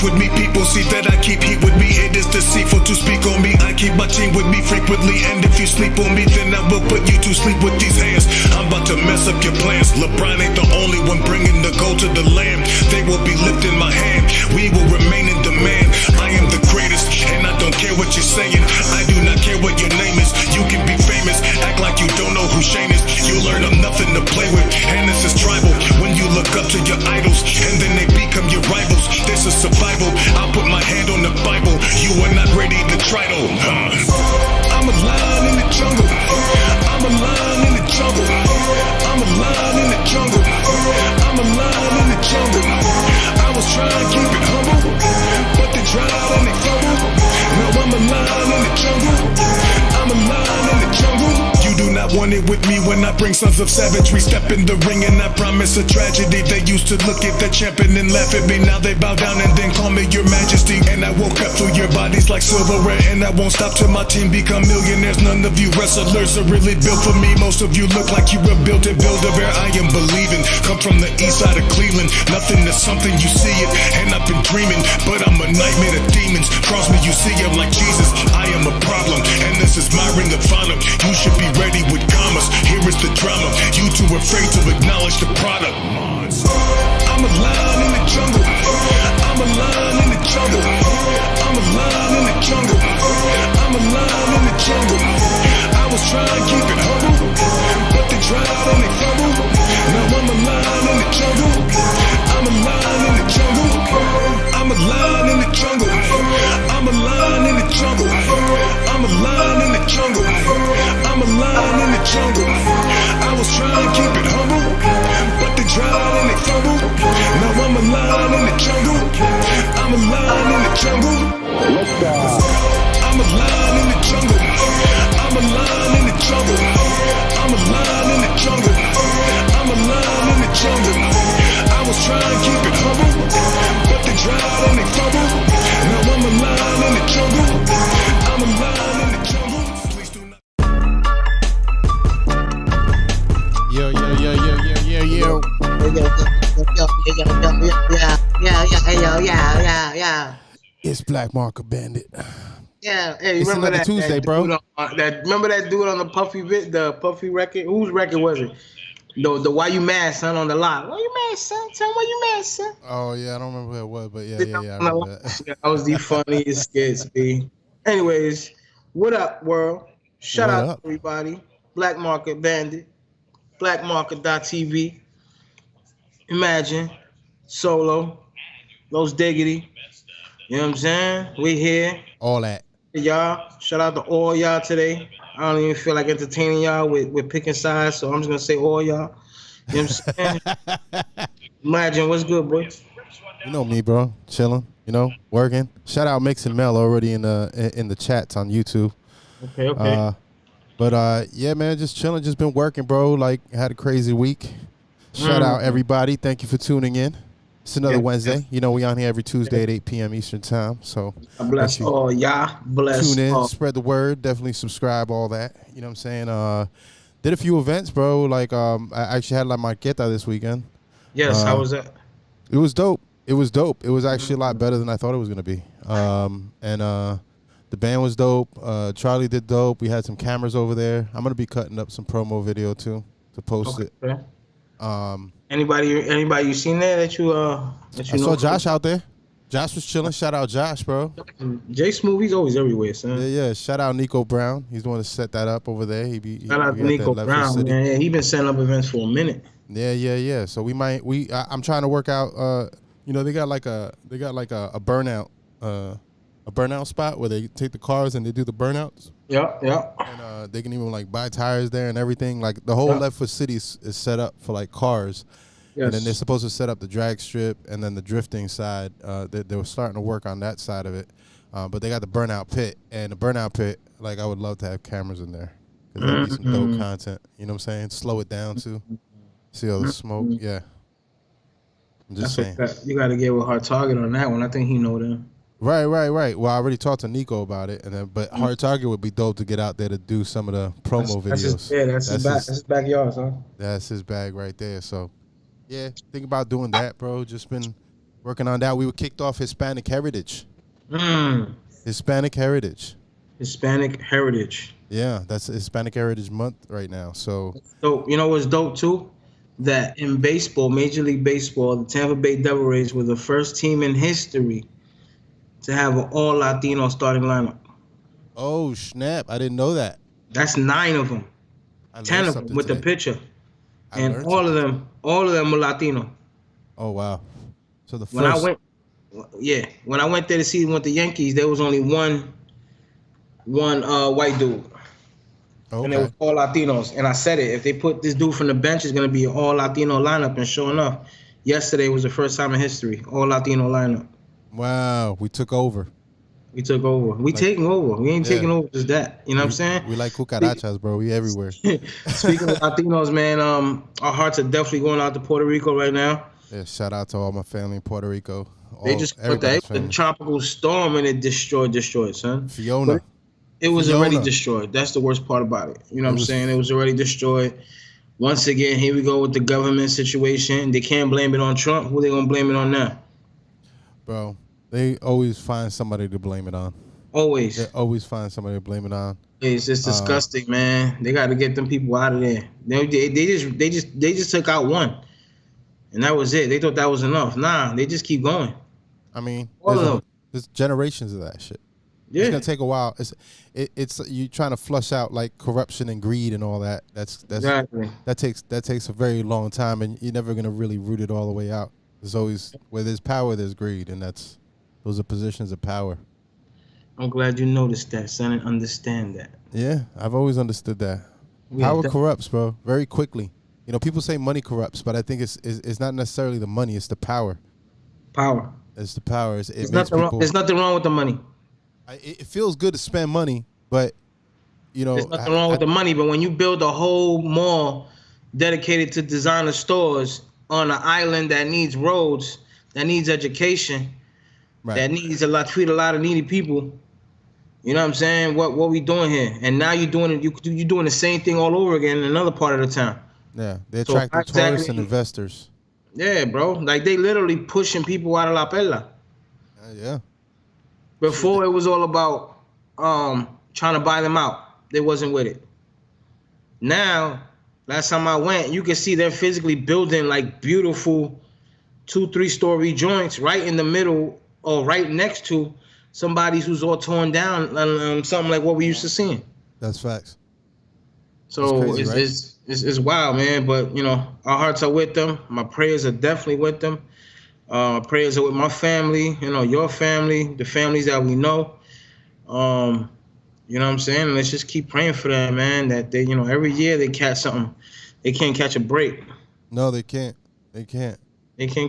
With me, people see that I keep heat with me. It is deceitful to speak on me. I keep my team with me frequently, and if you sleep on me, then I will put you to sleep with these hands. I'm about to mess up your plans. LeBron ain't the only one bringing the gold to the land. They will be lifting my hand. We will remain in demand. I am the greatest, and I don't care what you're saying. I do not care what your name is. You can be famous, act like you don't know who Shane is. You learn I'm nothing to play with, and this is tribal. When you look up to your idols, and then they become your rivals. This is survival. I'll put my hand on the Bible. You are not ready to try to. I'm a lion in the jungle. I'm a lion in the jungle. I'm a lion in the jungle. I'm a lion in the jungle. I was trying to keep it humble, but they tried and they fumbled. Now I'm a lion in the jungle. I'm a lion in the jungle. You do not want it with me when I bring sons of savagery. Step in the ring and I promise a tragedy. They used to look at the champion and laugh at me. Now they bow down and then call me your majesty. And I will cut through your bodies like silverware, and I won't stop till my team become millionaires. None of you wrestlers are really built for me. Most of you look like you were built in Build-A-Bear. I am believing. Come from the east side of Cleveland. Nothing is something, you see it, and I've been dreaming, but I'm a nightmare of demons. Cross me, you see I'm like Jesus. I am a problem, and this is my ring of honor. You should be ready with commas. Here is the drama. You too afraid to acknowledge the product. I'm a lion in the jungle. I'm a lion in the jungle. I'm a lion in the jungle. I'm a lion in the jungle. I was trying to keep it humble, but they tried and they fumbled. Now I'm a lion in the jungle. I'm a lion in the jungle. I'm a lion in the jungle. I'm a lion in the jungle. I'm a lion in the jungle. I'm a lion in the jungle. I was trying to keep it humble, but they tried and they fumbled. Now I'm a lion in the jungle. I'm a lion in the jungle. I'm a lion in the jungle. I'm a lion in the jungle. I'm a lion in the jungle. I'm a lion in the jungle. I was trying to keep it humble, but they tried and they fumbled. Now I'm a lion in the jungle. I'm a lion in the jungle. Please do not. Yo. Yeah. It's Black Market Bandit. Yeah, hey, It's remember another that Tuesday, that bro. dude remember that dude on the Puffy record? Whose record was it? The Why You Mad Son on the lot. Why you mad, son? Tell me why you mad, son. Oh yeah, I don't remember who it was, but yeah, I remember that. That was the funniest skits, B. Anyways, what up, world? Shout What out up? to everybody. Black Market Bandit, blackmarket.tv. Imagine, Solo, Los Diggity. You know what I'm saying? We here. All that. Y'all, shout out to all y'all today. I don't even feel like entertaining y'all with picking sides, so I'm just gonna say all y'all. You know what I'm saying? Imagine, what's good, boy? You know me, bro. Chilling. You know, working. Shout out Mix and Mel already in the chats on YouTube. Okay. But yeah, man, just chilling. Just been working, bro. Like, had a crazy week. Shout out everybody. Thank you for tuning in. It's another Wednesday. You know, we on here every Tuesday at 8 p.m. Eastern time. So bless all y'all. Bless tune in, all. spread the word. Definitely subscribe, all that. You know what I'm saying? Did a few events, bro. Like, I actually had La Marqueta this weekend. Yes, how was that? It was dope. It was actually a lot better than I thought it was going to be. The band was dope. Charlie did dope. We had some cameras over there. I'm going to be cutting up some promo video, too, to post it. Anybody you seen there that you I saw Josh out there. Josh was chilling. Shout out Josh, bro. Jay Smooth, he's always everywhere, son. Yeah. Shout out Nico Brown. He's the one to set that up over there. Shout out to Nico Brown, man. Yeah, he been setting up events for a minute. Yeah. So I'm trying to work out. They got like a burnout a burnout spot where they take the cars and they do the burnouts. Yeah. And they can even like buy tires there and everything. Like the whole Left Foot City is set up for like cars. Yes. And then they're supposed to set up the drag strip and then the drifting side. They were starting to work on that side of it. But they got the burnout pit. And the burnout pit, like I would love to have cameras in there. Because that'd be some dope content. You know what I'm saying? Slow it down too. See all the smoke? Yeah. I'm just saying. You got to get with Hard Target on that one. I think he know them. Right. Well, I already talked to Nico about it, but Hard Target would be dope to get out there to do some of the promo videos. That's his backyard, son. That's his bag right there. So, yeah, think about doing that, bro. Just been working on that. We were kicked off Hispanic Heritage. Hispanic Heritage. Yeah, that's Hispanic Heritage Month right now. So you know what's dope too? That in baseball, Major League Baseball, the Tampa Bay Devil Rays were the first team in history to have an all Latino starting lineup. Oh snap! I didn't know that. That's 9 of them. 10 of them with the pitcher, and all of them were Latino. Oh wow! So the first. When I went there to see with the Yankees, there was only one white dude. Okay. And they were all Latinos. And I said it, if they put this dude from the bench, it's going to be an all Latino lineup. And sure enough, yesterday was the first time in history, all Latino lineup. Wow, we took over. We taking over. We ain't taking over just that. You know what I'm saying? We like cucarachas, bro. We everywhere. Speaking of Latinos, man, our hearts are definitely going out to Puerto Rico right now. Yeah, shout out to all my family in Puerto Rico. They just put the tropical storm and it destroyed, son. Fiona. It was already destroyed. That's the worst part about it. You know what I'm saying? It was already destroyed. Once again, here we go with the government situation. They can't blame it on Trump. Who they gonna blame it on now? Bro, they always find somebody to blame it on. Always. They always find somebody to blame it on. It's just disgusting, man. They got to get them people out of there. They just took out one, and that was it. They thought that was enough. Nah, they just keep going. I mean, there's generations of that shit. Yeah. It's gonna take a while. It's you trying to flush out like corruption and greed and all that. Exactly. That takes a very long time, and you're never gonna really root it all the way out. There's always where there's power, there's greed, and those are positions of power. I'm glad you noticed that, son, and understand that. Yeah, I've always understood that. Power corrupts, bro, very quickly. You know, people say money corrupts, but I think it's not necessarily the money; it's the power. Power. It's the power. There's nothing wrong with the money. It feels good to spend money, but you know, there's nothing wrong with the money. But when you build a whole mall dedicated to designer stores on an island that needs roads, that needs education, that needs treat a lot of needy people, you know what I'm saying? What we doing here? And now you're doing it. You're doing the same thing all over again in another part of the town. Yeah, they're attracting tourists and investors. Yeah, bro. Like they literally pushing people out of La Perla. Yeah. Before it was all about trying to buy them out. They wasn't with it. Now, last time I went, you can see they're physically building like beautiful 2-3 story joints right in the middle or right next to somebody's who's all torn down, something like what we used to see. That's facts. So it's wild, man. But you know, our hearts are with them. My prayers are definitely with them. Prayers are with my family, you know, your family, the families that we know. You know what I'm saying? And let's just keep praying for them, man. That they, you know, every year they catch something. They can't catch a break. No, they can't. They can't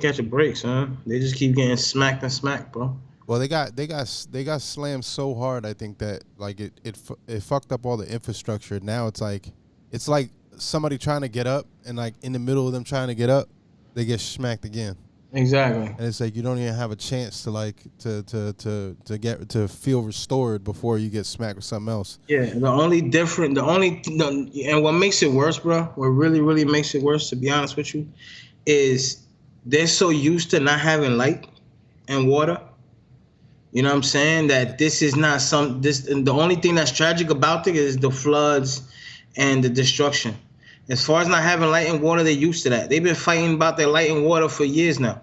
catch a break, son. They just keep getting smacked, bro. Well, they got slammed so hard. I think that like it fucked up all the infrastructure. Now it's like somebody trying to get up, and like in the middle of them trying to get up, they get smacked again. Exactly. And it's like you don't even have a chance to like to feel restored before you get smacked with something else. Yeah, and what makes it worse, bro, what really makes it worse, to be honest with you, is they're so used to not having light and water. You know what I'm saying? That this is not the only thing that's tragic about it is the floods and the destruction. As far as not having light and water, they're used to that. They've been fighting about their light and water for years now.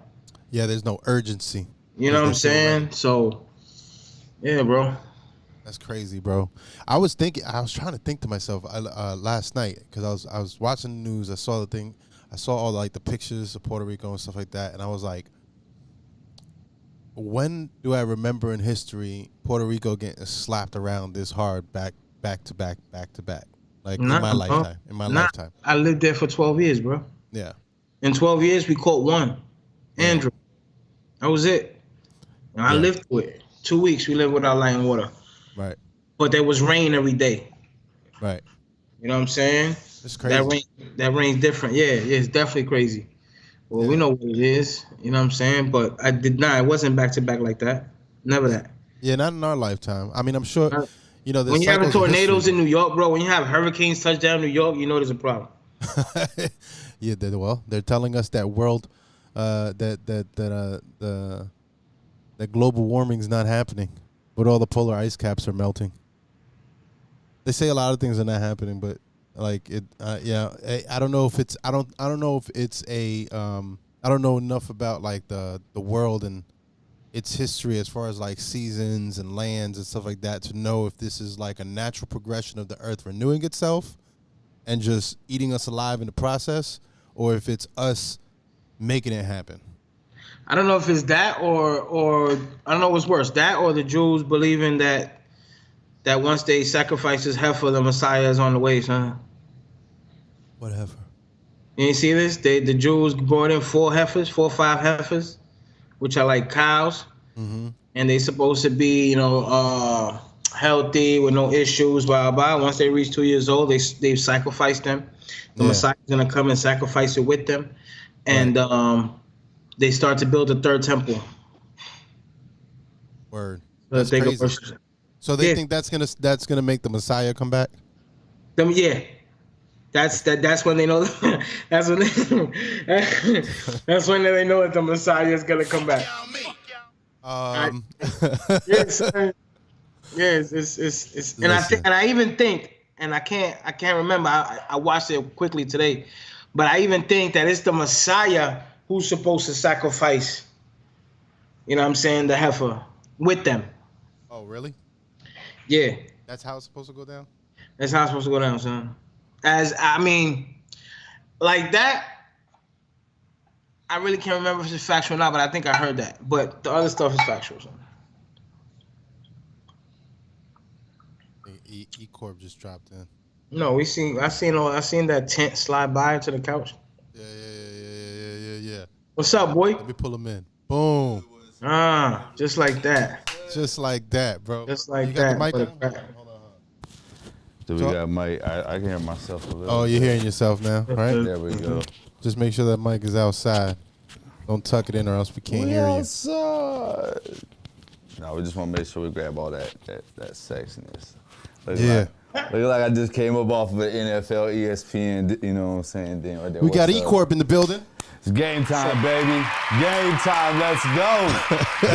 Yeah, there's no urgency. You know what I'm saying? So, yeah, bro. That's crazy, bro. I was trying to think to myself last night because I was watching the news. I saw the thing. I saw all like the pictures of Puerto Rico and stuff like that, and I was like, when do I remember in history Puerto Rico getting slapped around this hard back to back, like in my lifetime? In my lifetime, I lived there for 12 years, bro. yeah. In 12 years, we caught one, Andrew. That was it. And I lived through it. 2 weeks we lived without light and water. Right. But there was rain every day. Right. You know what I'm saying? It's crazy. That rain's different. Yeah, it's definitely crazy. Well, we know what it is. You know what I'm saying? But it wasn't back to back like that. Never that. Yeah, not in our lifetime. I mean, I'm sure, you know, when you're having tornadoes in New York, bro, when you have hurricanes touch down New York, you know there's a problem. Yeah, they're telling us that that global warming's not happening, but all the polar ice caps are melting. They say a lot of things are not happening, but like it, I don't know if it's I don't know if it's a I don't know enough about like the world and its history as far as like seasons and lands and stuff like that to know if this is like a natural progression of the earth renewing itself and just eating us alive in the process, or if it's us making it happen. I don't know if it's that or I don't know what's worse, that or the Jews believing that once they sacrifice this heifer, the Messiah is on the way, son. What heifer? You ain't see this? The Jews brought in 4 or 5 heifers, which are like cows, and they supposed to be, healthy with no issues, blah, blah. Once they reach 2 years old, they sacrifice them. The Messiah is going to come and sacrifice it with them. And they start to build a 3rd temple. Word. That's crazy. So they think that's gonna make the Messiah come back? Yeah. That's when they know that's when they know that the Messiah is gonna come back. Yes, it's and I even think, and I can't remember, I watched it quickly today, but I even think that it's the Messiah who's supposed to sacrifice, you know what I'm saying, the heifer with them. Oh, really? Yeah. That's how it's supposed to go down? That's how it's supposed to go down, son. Like that, I really can't remember if it's factual or not, but I think I heard that. But the other stuff is factual, son. E-Corp just dropped in. No, I seen that tent slide by into the couch. Yeah. What's up, boy? Let me pull him in. Boom. Just like that. Just like that, bro. Just like you that. Got the mic on? Hold on. Do we got mic? I can hear myself a little. Oh, you're hearing yourself now, right? There we go. Just make sure that mic is outside. Don't tuck it in or else we can't hear you. Outside. No, we just want to make sure we grab all that sexiness. Look like I just came up off of an NFL, ESPN, you know what I'm saying? Then right there. We got E-Corp in the building. It's game time, baby. Game time. Let's go.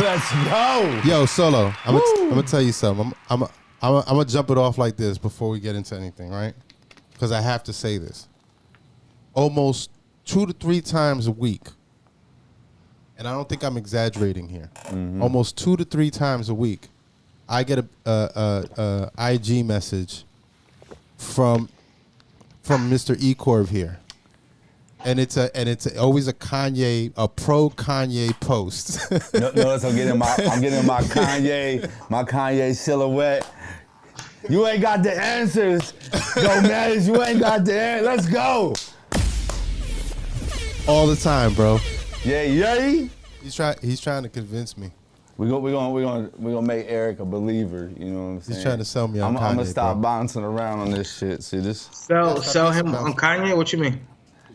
Let's go. Yo, Solo, I'm gonna tell you something. I'm gonna jump it off like this before we get into anything, right? Because I have to say this. Almost 2 to 3 times a week, and I don't think I'm exaggerating here. Almost 2 to 3 times a week, I get a IG message from Mr. E-Corp here. And it's always a pro Kanye post. Notice I'm getting my Kanye silhouette. You ain't got the answers. Gomez, you ain't got the answers. Let's go. All the time, bro. Yay. He's trying to convince me. We're gonna make Eric a believer. You know what I'm saying? He's trying to sell me on Kanye. I'm gonna stop bouncing around on this shit. See this? Sell him on Kanye? What you mean?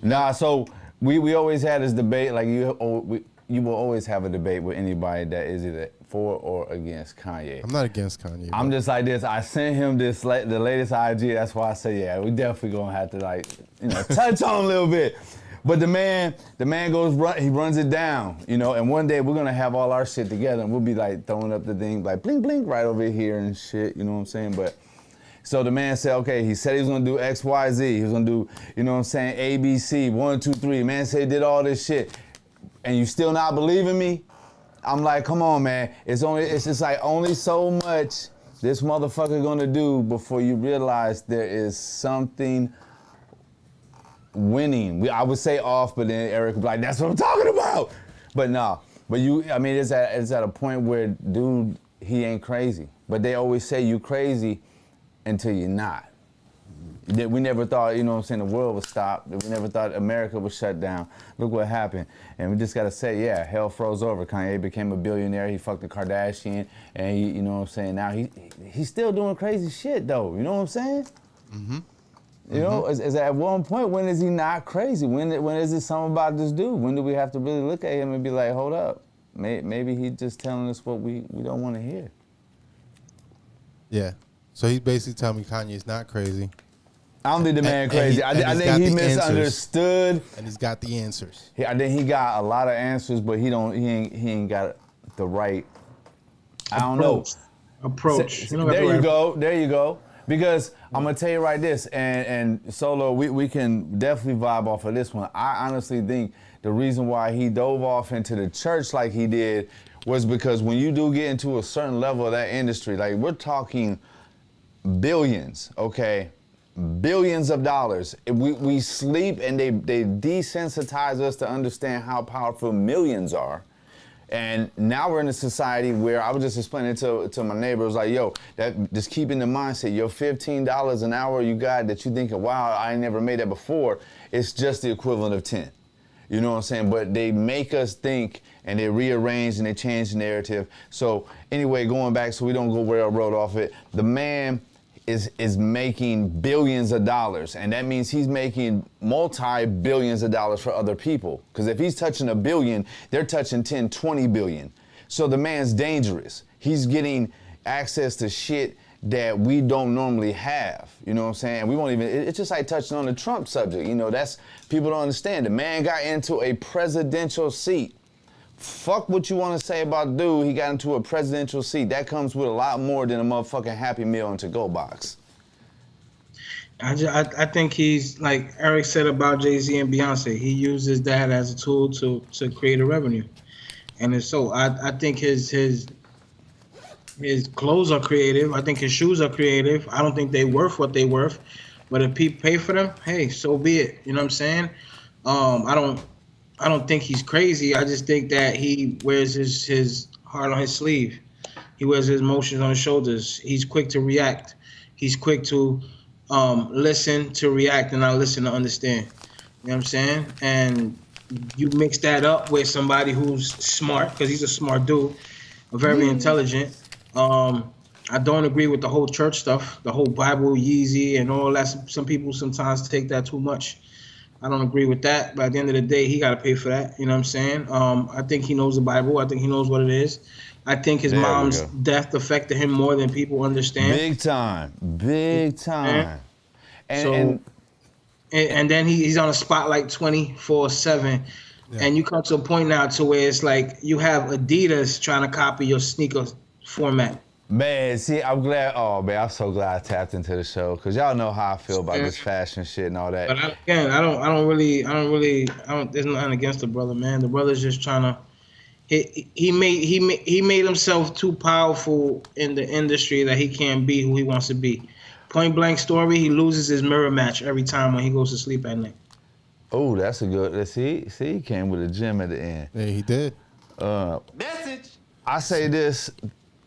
Nah, so we always had this debate. Like you will always have a debate with anybody that is either for or against Kanye. I'm not against Kanye. I'm just like this. I sent him the latest IG. That's why I say, yeah, we definitely gonna have to touch on a little bit. But the man he runs it down, and one day we're gonna have all our shit together and we'll be like throwing up the thing like blink blink right over here and shit, you know what I'm saying? But so the man said, okay, he said he was gonna do X, Y, Z. He was gonna do, you know what I'm saying, ABC, 1, 2, 3. Man said he did all this shit. And you still not believing me? I'm like, come on, man. It's just like only so much this motherfucker gonna do before you realize there is something winning. I would say off, but then Eric would be like, that's what I'm talking about. But no, but I mean, it's at a point where, dude, he ain't crazy. But they always say you crazy until you're not. We never thought, you know what I'm saying, the world would stop. We never thought America would shut down. Look what happened. And we just got to say, yeah, hell froze over. Kanye became a billionaire. He fucked the Kardashian. And, he, you know what I'm saying, now he's still doing crazy shit, though. You know what I'm saying? Mm-hmm. You know, is at one point, when is he not crazy? When is it something about this dude? When do we have to really look at him and be like, hold up, maybe he's just telling us what we don't want to hear? Yeah. So he's basically telling me Kanye's not crazy. I don't think the man crazy. I think he misunderstood. Answers, and he's got the answers. I think he got a lot of answers, but he ain't got the right. I don't know. Approach. There you go. Because I'm gonna tell you right this, and Solo, we can definitely vibe off of this one. I honestly think the reason why he dove off into the church like he did was because when you do get into a certain level of that industry, like we're talking billions, okay? Billions of dollars. We sleep and they desensitize us to understand how powerful millions are. And now we're in a society where I was just explaining to my neighbor, I was like, yo, that just keep in the mindset, your $15 an hour you got that you think, wow, I ain't never made that before, it's just the equivalent of 10. You know what I'm saying? But they make us think and they rearrange and they change the narrative. So anyway, going back so we don't go railroad off it, the man is making billions of dollars, and that means he's making multi-billions of dollars for other people. Because if he's touching $1 billion, they're touching 10, 20 billion. So the man's dangerous. He's getting access to shit that we don't normally have. You know what I'm saying? We won't even, it's just like touching on the Trump subject. You know, that's, people don't understand. The man got into a presidential seat. Fuck what you want to say about dude, he got into a presidential seat. That comes with a lot more than a motherfucking Happy Meal and to-go box. I think he's, like Eric said about Jay-Z and Beyonce, he uses that as a tool to create a revenue. And so I think his clothes are creative. I think his shoes are creative. I don't think they're worth what they're worth. But if people pay for them, hey, so be it. You know what I'm saying? I don't think he's crazy. I just think that he wears his heart on his sleeve. He wears his emotions on his shoulders. He's quick to react. He's quick to listen to react and not listen to understand. You know what I'm saying? And you mix that up with somebody who's smart, because he's a smart dude, very intelligent. I don't agree with the whole church stuff, the whole Bible, Yeezy, and all that. Some people sometimes take that too much. I don't agree with that, but at the end of the day, he got to pay for that. You know what I'm saying? I think he knows the Bible. I think he knows what it is. I think his mom's death affected him more than people understand. Big time. And then he's on a spotlight 24/7. Yeah. And you come to a point now to where it's like you have Adidas trying to copy your sneaker format. Man, see, I'm glad. Oh man, I'm so glad I tapped into the show, because y'all know how I feel about this fashion shit and all that. But I don't really. There's nothing against the brother, man. The brother's just trying to. He made himself too powerful in the industry that he can't be who he wants to be. Point blank story. He loses his mirror match every time when he goes to sleep at night. Oh, that's a good. See, he came with a gem at the end. Yeah, he did. Message. I say this.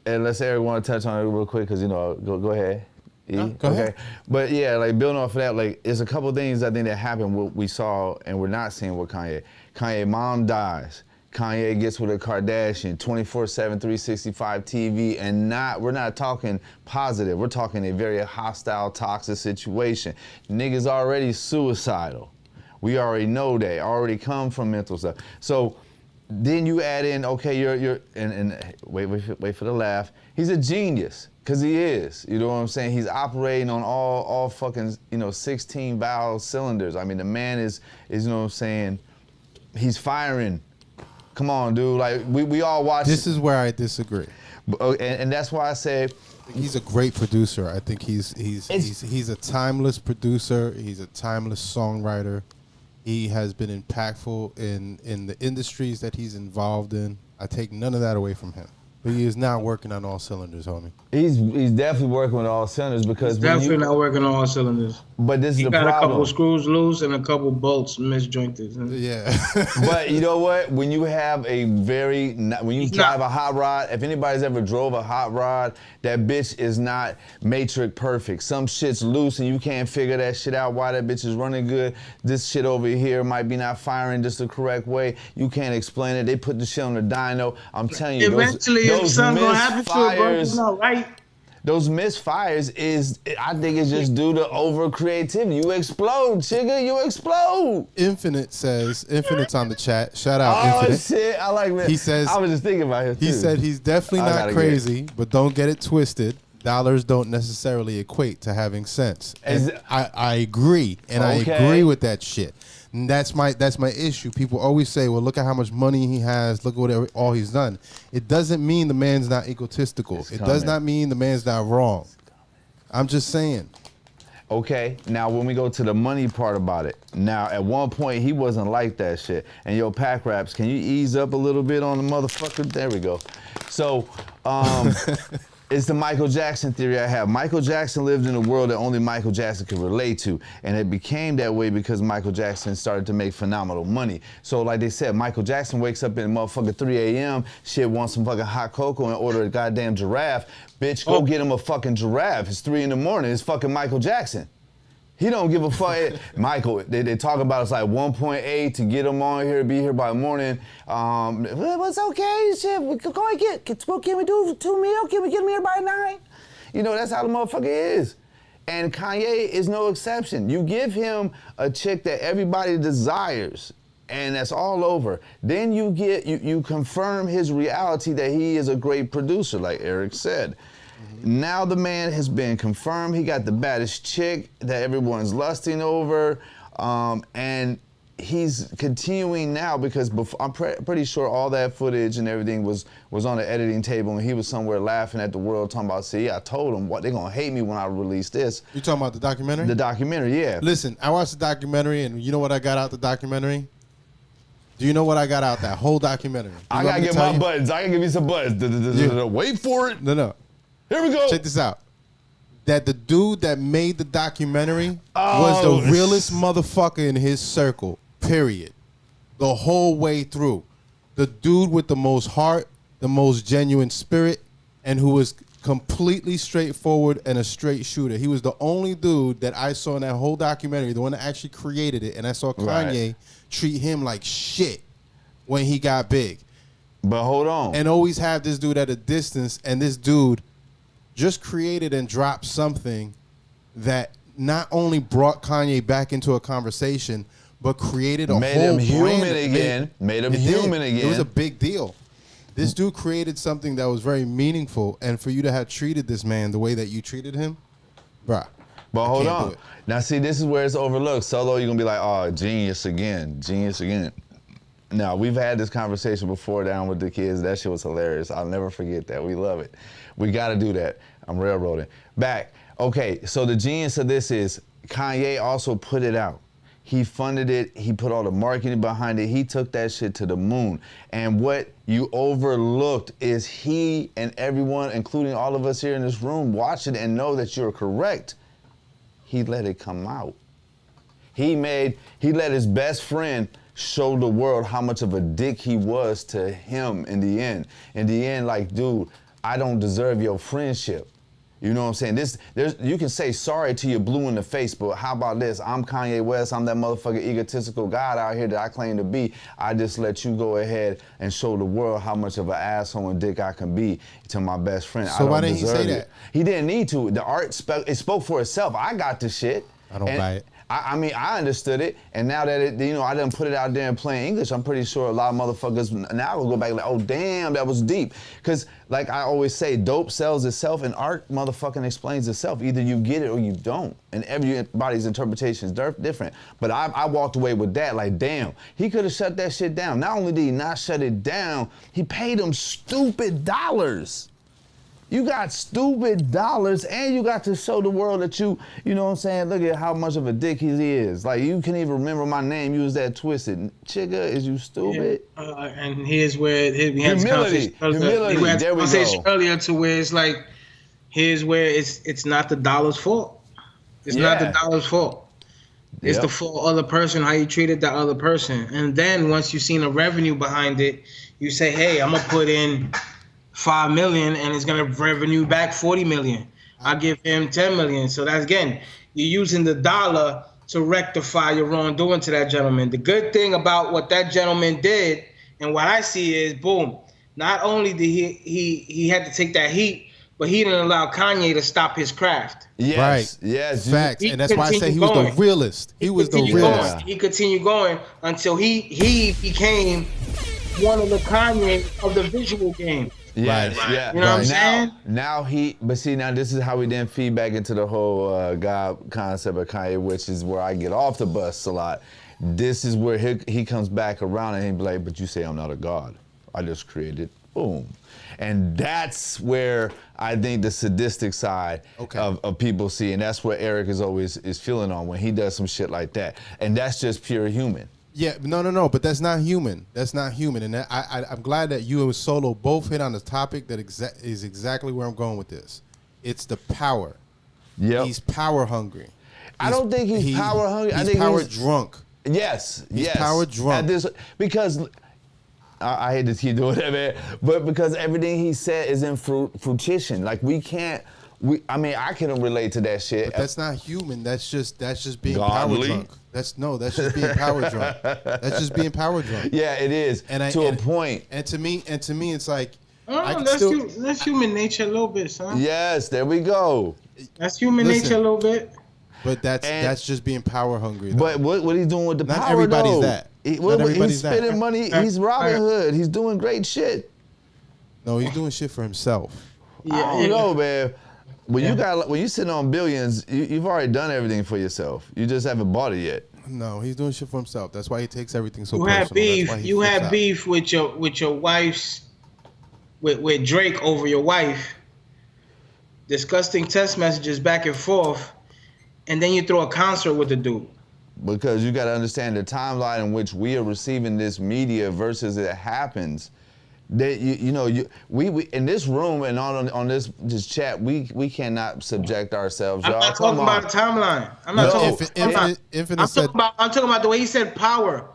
And let's say everyone touch on it real quick, because, you know, go ahead. Go ahead. But yeah, like building off of that, like there's a couple of things I think that happened, what we saw and we're not seeing with Kanye. Kanye mom dies. Kanye gets with a Kardashian, 24/7, 365 TV, and we're not talking positive. We're talking a very hostile, toxic situation. Niggas already suicidal. We already know that. Already come from mental stuff. So then you add in, okay, you're and wait for the laugh. He's a genius, because he is. You know what I'm saying? He's operating on all fucking, 16 valve cylinders. I mean, the man is you know what I'm saying? He's firing. Come on, dude. Like we all watch. This is where I disagree. And that's why I say he's a great producer. I think he's a timeless producer. He's a timeless songwriter. He has been impactful in the industries that he's involved in. I take none of that away from him. But he is not working on all cylinders, homie. He's definitely working with all cylinders because Definitely not working on all cylinders. But this is He the got problem. a couple screws loose and a couple bolts misjointed. Yeah. But you know what? When you have when you drive a hot rod, if anybody's ever drove a hot rod, that bitch is not matrix perfect. Some shit's loose and you can't figure that shit out why that bitch is running good. This shit over here might be not firing just the correct way. You can't explain it. They put the shit on the dyno. I'm telling you, Eventually, something's gonna happen to it, bro. It's not right. Those misfires I think it's just due to over creativity. You explode, chigga, you explode. Infinite's on the chat. Shout out, Oh Infinite. shit, I like that. He says, I was just thinking about him too. He said he's definitely not crazy, but don't get it twisted. Dollars don't necessarily equate to having sense. And I agree, and I agree with that shit. And that's my issue. People always say, well, look at how much money he has. Look at all he's done. It doesn't mean the man's not egotistical. It does not mean the man's not wrong. I'm just saying. Okay, now when we go to the money part about it, now at one point he wasn't like that shit. And yo, Pack Raps, can you ease up a little bit on the motherfucker? There we go. So, it's the Michael Jackson theory I have. Michael Jackson lived in a world that only Michael Jackson could relate to. And it became that way because Michael Jackson started to make phenomenal money. So like they said, Michael Jackson wakes up in motherfucking 3 a.m., shit, wants some fucking hot cocoa and order a goddamn giraffe. Bitch, go get him a fucking giraffe. It's 3 in the morning. It's fucking Michael Jackson. He don't give a fuck. Michael, they talk about it's like 1.8 to get him on here, be here by morning. What's okay? Shit, go and can we do 2 meals? Can we get him here by 9? You know, that's how the motherfucker is. And Kanye is no exception. You give him a chick that everybody desires, and that's all over. Then you confirm his reality that he is a great producer, like Eric said. Now the man has been confirmed. He got the baddest chick that everyone's lusting over, and he's continuing now because I'm pretty sure all that footage and everything was on the editing table, and he was somewhere laughing at the world, talking about, see, I told them what they're gonna hate me when I release this. You talking about the documentary? The documentary, yeah. Listen, I watched the documentary, and you know what I got out the documentary? Do you know what I got out that whole documentary? I gotta get my buttons. I gotta give you some buttons. Wait for it. No. Here we go. Check this out. That the dude that made the documentary was the realest motherfucker in his circle, period. The whole way through. The dude with the most heart, the most genuine spirit, and who was completely straightforward and a straight shooter. He was the only dude that I saw in that whole documentary, the one that actually created it, and I saw Kanye treat him like shit when he got big. But hold on. And always have this dude at a distance, and this dude just created and dropped something that not only brought Kanye back into a conversation, but created a whole brand. Made him human again. It was a big deal. This dude created something that was very meaningful, and for you to have treated this man the way that you treated him, bruh. But hold on. Now see, this is where it's overlooked. Solo, you're gonna be like, oh, genius again. Now, we've had this conversation before down with the kids. That shit was hilarious. I'll never forget that. We love it. We got to do that. I'm railroading. Back. Okay, so the genius of this is Kanye also put it out. He funded it. He put all the marketing behind it. He took that shit to the moon. And what you overlooked is he and everyone, including all of us here in this room, watch it and know that you're correct. He let it come out. He let his best friend show the world how much of a dick he was to him in the end. In the end, like, dude, I don't deserve your friendship. You know what I'm saying? You can say sorry to your blue in the face, but how about this? I'm Kanye West. I'm that motherfucking egotistical god out here that I claim to be. I just let you go ahead and show the world how much of an asshole and dick I can be to my best friend. So why didn't he say that? He didn't need to. The art spoke for itself. I got the shit. I don't buy it. I mean, I understood it, and now that I done put it out there in plain English, I'm pretty sure a lot of motherfuckers now will go back like, oh damn, that was deep. Because like I always say, dope sells itself, and art motherfucking explains itself. Either you get it or you don't, and everybody's interpretation is different. But I walked away with that like, damn, he could have shut that shit down. Not only did he not shut it down, he paid him stupid dollars. You got stupid dollars, and you got to show the world that you know what I'm saying? Look at how much of a dick he is. Like, you can't even remember my name. You was that twisted. Chigga, is you stupid? Yeah. And here's where we had Humility. There we go. Earlier to where it's like, here's where it's not the dollar's fault. It's not the dollar's fault. It's the fault of the person, how you treated that other person. And then once you've seen the revenue behind it, you say, hey, I'm going to put in $5 million and it's going to revenue back $40 million. I'll give him $10 million. So that's, again, you're using the dollar to rectify your wrongdoing to that gentleman. The good thing about what that gentleman did, and what I see is, boom, not only did he had to take that heat, but he didn't allow Kanye to stop his craft. Yes, right. Yes. Facts. And that's why I say he was the realist. He was the realist. He continued going until he became one of the Kanye of the visual game. Yes, right. Yeah. You know what I'm saying? Now this is how we then feed back into the whole God concept of Kanye, which is where I get off the bus a lot. This is where he comes back around and he be like, but you say I'm not a God. I just created. Boom. And that's where I think the sadistic side of people see, and that's where Eric is always feeling on when he does some shit like that. And that's just pure human. Yeah, no, but that's not human. That's not human. And I'm glad that you and Solo both hit on the topic that is exactly where I'm going with this. It's the power. Yeah. He's power hungry. I don't think he's power hungry. He's I think power drunk. Yes, he's power drunk. Because I hate to keep doing that, man, but because everything he said is in fruition. Like I can relate to that shit. But that's not human. That's just being Godly. Power drunk. That's just being power drunk. That's just being power drunk. Yeah, it is. To a point. And to me, it's like that's human nature a little bit, son. Yes, there we go. That's human nature a little bit. But that's just being power hungry. Though. But what he's doing with the Not power, everybody's though. that. He's spending money. He's Robin Hood. He's doing great shit. No, he's doing shit for himself. I don't know, man. When you sitting on billions, you've already done everything for yourself. You just haven't bought it yet. No, he's doing shit for himself. That's why he takes everything so personal. You had beef with your wife's with Drake over your wife. Disgusting text messages back and forth, and then you throw a concert with the dude. Because you got to understand the timeline in which we are receiving this media versus it happens. That we in this room and on this chat, we cannot subject ourselves. I'm not talking about a timeline. I'm not talking about the way he said power.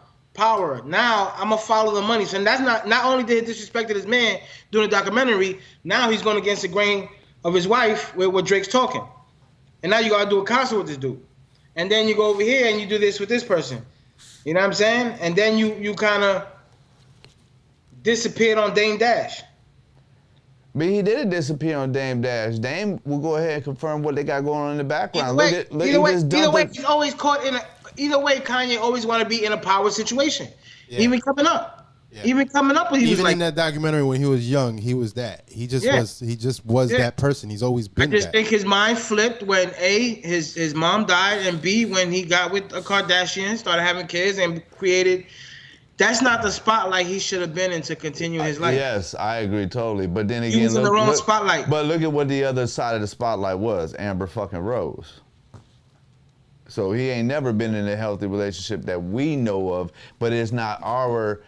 Now I'm gonna follow the money. So that's not only did he disrespect this man doing a documentary. Now he's going against the grain of his wife with what Drake's talking. And now you gotta do a concert with this dude. And then you go over here and you do this with this person. You know what I'm saying? And then you kind of disappeared on Dame Dash. But he didn't disappear on Dame Dash. Dame will go ahead and confirm what they got going on in the background. Either way, he's always caught in either way, Kanye always want to be in a power situation. Yeah. Even coming up. Yeah. Even in that documentary when he was young, he was that. He just was that person. He's always been that. I just think his mind flipped when A, his mom died, and B, when he got with a Kardashian, started having kids and created. That's not the spotlight he should have been in to continue his life. Yes, I agree totally. But then again, he was in the wrong spotlight. But look at what the other side of the spotlight was: Amber fucking Rose. So he ain't never been in a healthy relationship that we know of. But it's not our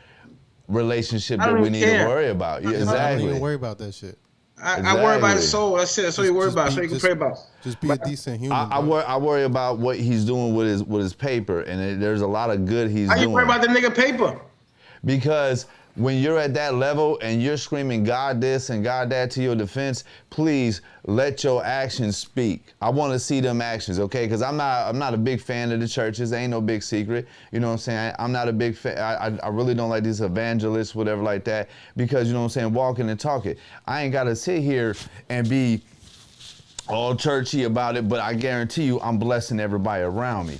relationship that we need to worry about. Yeah, exactly. I don't even worry about that shit. I worry about his soul. That's it. That's what you worry about. So you can pray about. Just be a decent human. I worry about what he's doing with his paper, and there's a lot of good he's doing. How you worry about the nigga paper? Because when you're at that level and you're screaming God this and God that to your defense, please let your actions speak. I want to see them actions, okay? Because I'm not a big fan of the churches. Ain't no big secret. You know what I'm saying? I'm not a big fan. I really don't like these evangelists, whatever like that, because, you know what I'm saying, walking and talking. I ain't got to sit here and be all churchy about it, but I guarantee you I'm blessing everybody around me.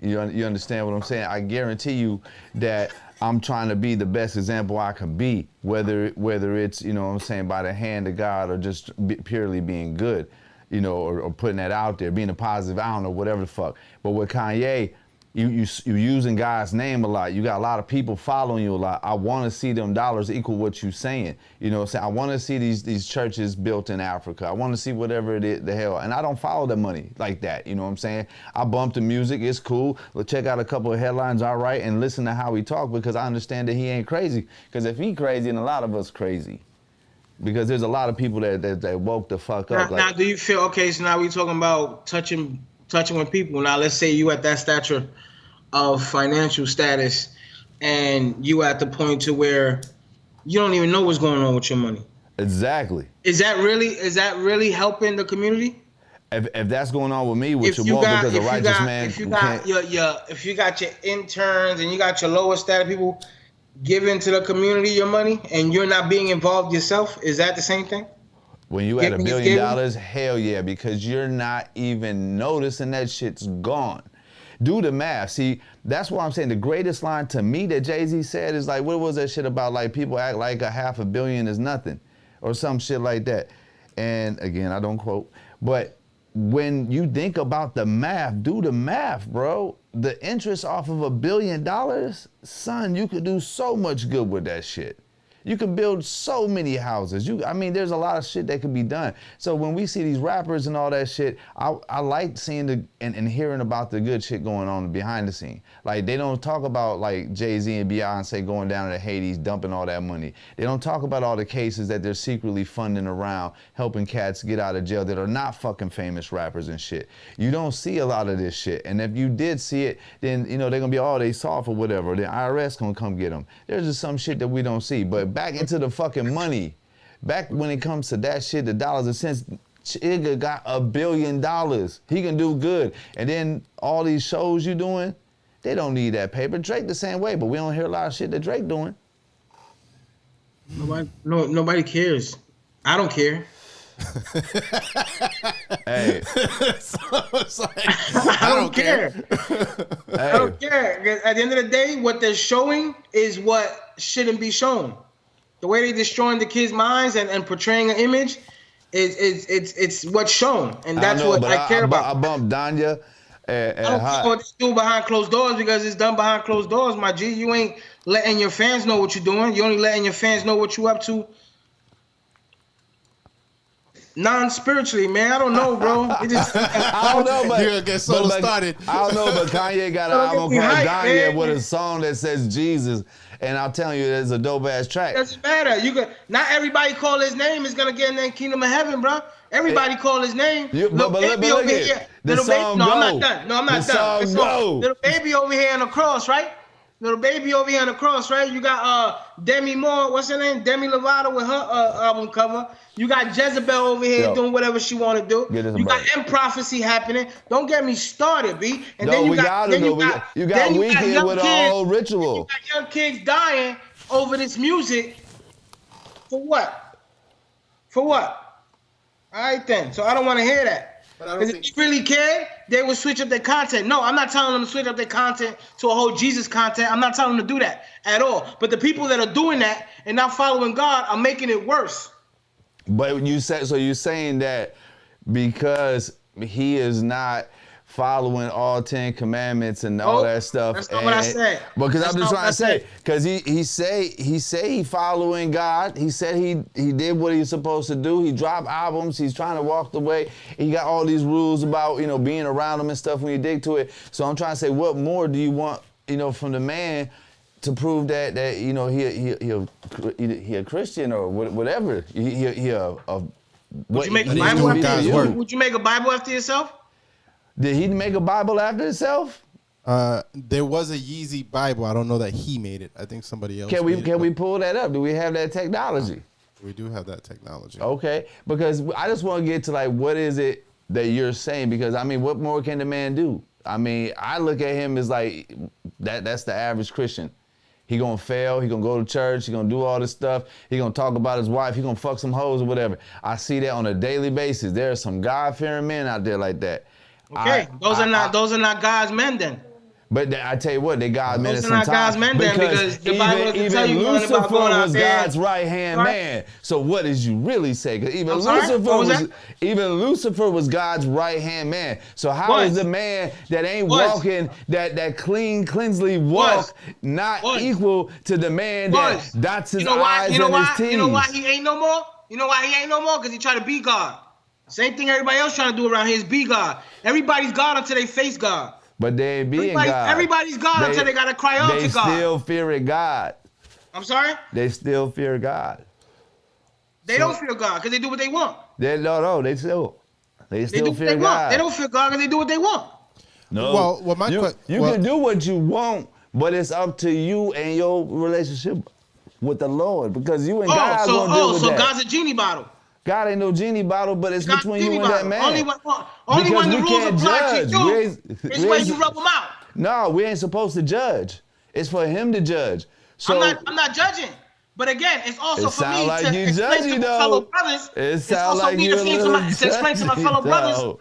You understand what I'm saying? I guarantee you that I'm trying to be the best example I can be, whether it's, you know what I'm saying, by the hand of God or just purely being good, you know, or putting that out there, being a positive, I don't know, whatever the fuck. But with Kanye, You using God's name a lot. You got a lot of people following you a lot. I want to see them dollars equal what you saying. You know what I'm saying? I want to see these churches built in Africa. I want to see whatever it is, the hell. And I don't follow the money like that. You know what I'm saying? I bump the music. It's cool. We'll check out a couple of headlines, all right, and listen to how he talk because I understand that he ain't crazy. Because if he crazy, and a lot of us crazy. Because there's a lot of people that woke the fuck up. Now, do you feel, okay, so now we talking about touching with people. Now, let's say you at that stature of financial status and you at the point to where you don't even know what's going on with your money. Exactly. Is that really helping the community? If that's going on with me, which it won't because a righteous man if you got your interns and you got your lower status people giving to the community your money and you're not being involved yourself, is that the same thing? When you at $1 billion, hell yeah, because you're not even noticing that shit's gone. Do the math. See, that's why I'm saying the greatest line to me that Jay-Z said is like, what was that shit about? Like people act like $500 million is nothing or some shit like that. And again, I don't quote, but when you think about the math, do the math, bro. The interest off of $1 billion, son, you could do so much good with that shit. You can build so many houses. I mean, there's a lot of shit that can be done. So when we see these rappers and all that shit, I like seeing and hearing about the good shit going on behind the scene. Like they don't talk about like Jay-Z and Beyonce going down to Hades, dumping all that money. They don't talk about all the cases that they're secretly funding around, helping cats get out of jail that are not fucking famous rappers and shit. You don't see a lot of this shit. And if you did see it, then you know they're gonna be they soft or whatever. The IRS gonna come get them. There's just some shit that we don't see. But back into the fucking money. Back when it comes to that shit, the dollars and cents, Chigga got $1 billion. He can do good. And then all these shows you doing, they don't need that paper. Drake the same way, but we don't hear a lot of shit that Drake doing. Nobody cares. I don't care. Hey. So it's like, I don't care. Hey. I don't care. Because at the end of the day, what they're showing is what shouldn't be shown. The way they're destroying the kids' minds and portraying an image it's what's shown, and that's what I care about. I bumped Danya. I don't care what they do behind closed doors because it's done behind closed doors, my G. You ain't letting your fans know what you're doing. You only letting your fans know what you up to. Non-spiritually, man. I don't know, bro. I don't know, but you're gonna get solo started. I don't know, but Kanye got an album called Kanye with a song that says Jesus, and I'm telling you, it's a dope ass track. It doesn't matter. Not everybody call his name is gonna get in the kingdom of heaven, bro. Everybody call his name. Little baby over here. Little baby. No, I'm not done. No, I'm not done. Little baby over here on the cross, right? Little baby over here on the cross, right? You got Demi Moore, what's her name? Demi Lovato with her album cover. You got Jezebel over here doing whatever she want to do. You got M Prophecy happening. Don't get me started, B. And then you got Weekend with a whole ritual. You got young kids dying over this music. For what? For what? All right then. So I don't want to hear that. Because if you really cared, they would switch up their content. No, I'm not telling them to switch up their content to a whole Jesus content. I'm not telling them to do that at all. But the people that are doing that and not following God are making it worse. But you're saying that because he is not following all 10 commandments and all that stuff. That's not what I said. Because I'm just trying to say, because he say he following God. He said he did what he's supposed to do. He dropped albums. He's trying to walk the way. He got all these rules about being around him and stuff when you dig to it. So I'm trying to say, what more do you want from the man to prove that he a Christian or whatever? Would you make a Bible after yourself? Would you make a Bible after yourself? Did he make a Bible after himself? There was a Yeezy Bible. I don't know that he made it. I think somebody else Can we pull that up? Do we have that technology? We do have that technology. Okay, because I just want to get to what is it that you're saying? Because I mean, what more can the man do? I mean, I look at him as like that's the average Christian. He gonna fail, he gonna go to church, he gonna do all this stuff, he gonna talk about his wife, he gonna fuck some hoes or whatever. I see that on a daily basis. There are some God-fearing men out there like that. Okay, those are not God's men then. But I tell you what, they God men Those at are not some time. God's men then, because the Bible doesn't tell you nothing Lucifer about going out was there. God's right hand Sorry? man. So what did you really say? Because even I'm sorry? What was that? even Lucifer was God's right hand man. So how is the man that ain't walking that cleansly walk not equal to the man that dots his eyes and his T's? You know why he ain't no more? You know why he ain't no more? Because he tried to be God. Same thing everybody else trying to do around here is be God. Everybody's God until they face God. But they ain't being God. Everybody's God until they got to cry out to God. They still fear God. I'm sorry? They still fear God. They don't fear God because they do what they want. They still fear God. They don't fear God because they do what they want. No. Well, you can do what you want, but it's up to you and your relationship with the Lord, because you and God are going to deal with that. So God's a genie bottle. God ain't no genie bottle, but it's between you and that man. Only when the rules apply to you is when you rub them out. No, we ain't supposed to judge. It's for him to judge. So I'm not judging. But again, it's also for me like to explain to my fellow brothers. It's also me to explain to my fellow brothers